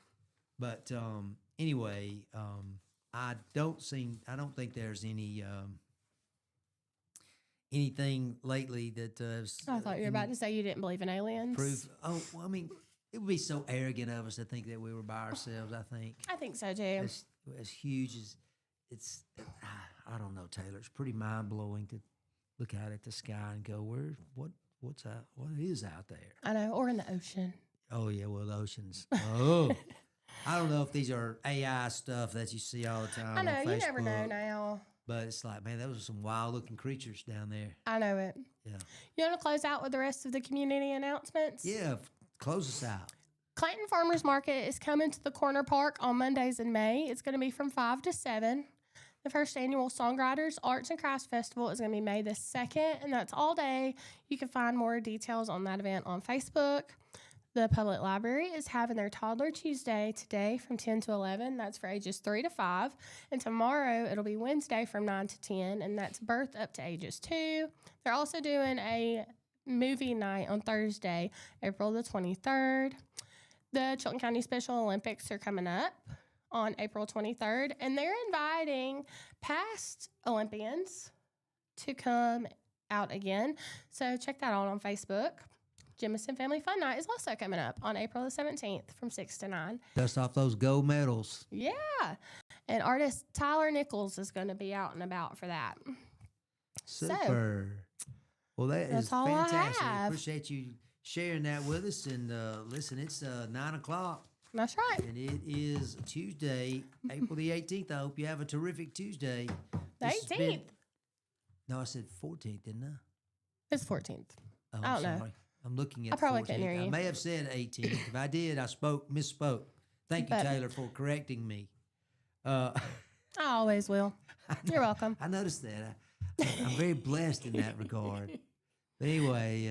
But anyway, I don't think there's anything lately that I thought you were about to say you didn't believe in aliens. proof. Oh, well, I mean, it would be so arrogant of us to think that we were by ourselves. I think I think so too. as huge as it's. I don't know, Taylor. It's pretty mind blowing to look out at the sky and go, what's out? What is out there? I know, or in the ocean. Oh yeah, well, the oceans. Oh, I don't know if these are AI stuff that you see all the time. I know, on you never know Facebook, now. But it's like, man, those are some wild looking creatures down there. I know it. Yeah. You want to close out with the rest of the community announcements? Yeah, close us out. Clayton Farmers Market is coming to the Corner Park on Mondays in May. It's going to be from 5 to 7. The first annual Songwriters Arts and Crafts Festival is going to be May the 2nd, and that's all day. You can find more details on that event on Facebook. The public library is having their Toddler Tuesday today from 10 to 11. That's for ages 3 to 5. And tomorrow it'll be Wednesday from 9 to 10, and that's birth up to ages 2. They're also doing a movie night on Thursday, April the 23rd. The Chilton County Special Olympics are coming up on April 23rd, and they're inviting past Olympians to come out again. So check that out on Facebook. Jemison Family Fun Night is also coming up on April the 17th from 6 to 9. Dust off those gold medals. Yeah. And artist Tyler Nichols is going to be out and about for that. Super. Well, that that's is all I fantastic. have. Appreciate you sharing that with us. And listen, it's 9 o'clock. That's right. And it is Tuesday, April the 18th. I hope you have a terrific Tuesday. The This has 18th. No, I said 14th, didn't I? It's 14th. Oh, I don't know. sorry. I'm looking at I probably 14th. couldn't hear I you. may have said 18th. If I did, I misspoke. Thank you, But- Taylor, for correcting me. I I always will. You're welcome. noticed that. I'm very blessed in that regard. But anyway,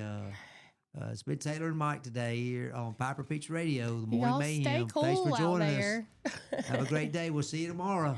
it's been Taylor and Mike today here on Piper Peach Radio, the Morning Y'all Mayhem. stay cool Thanks for out joining there. us. Have a great day. We'll see you tomorrow.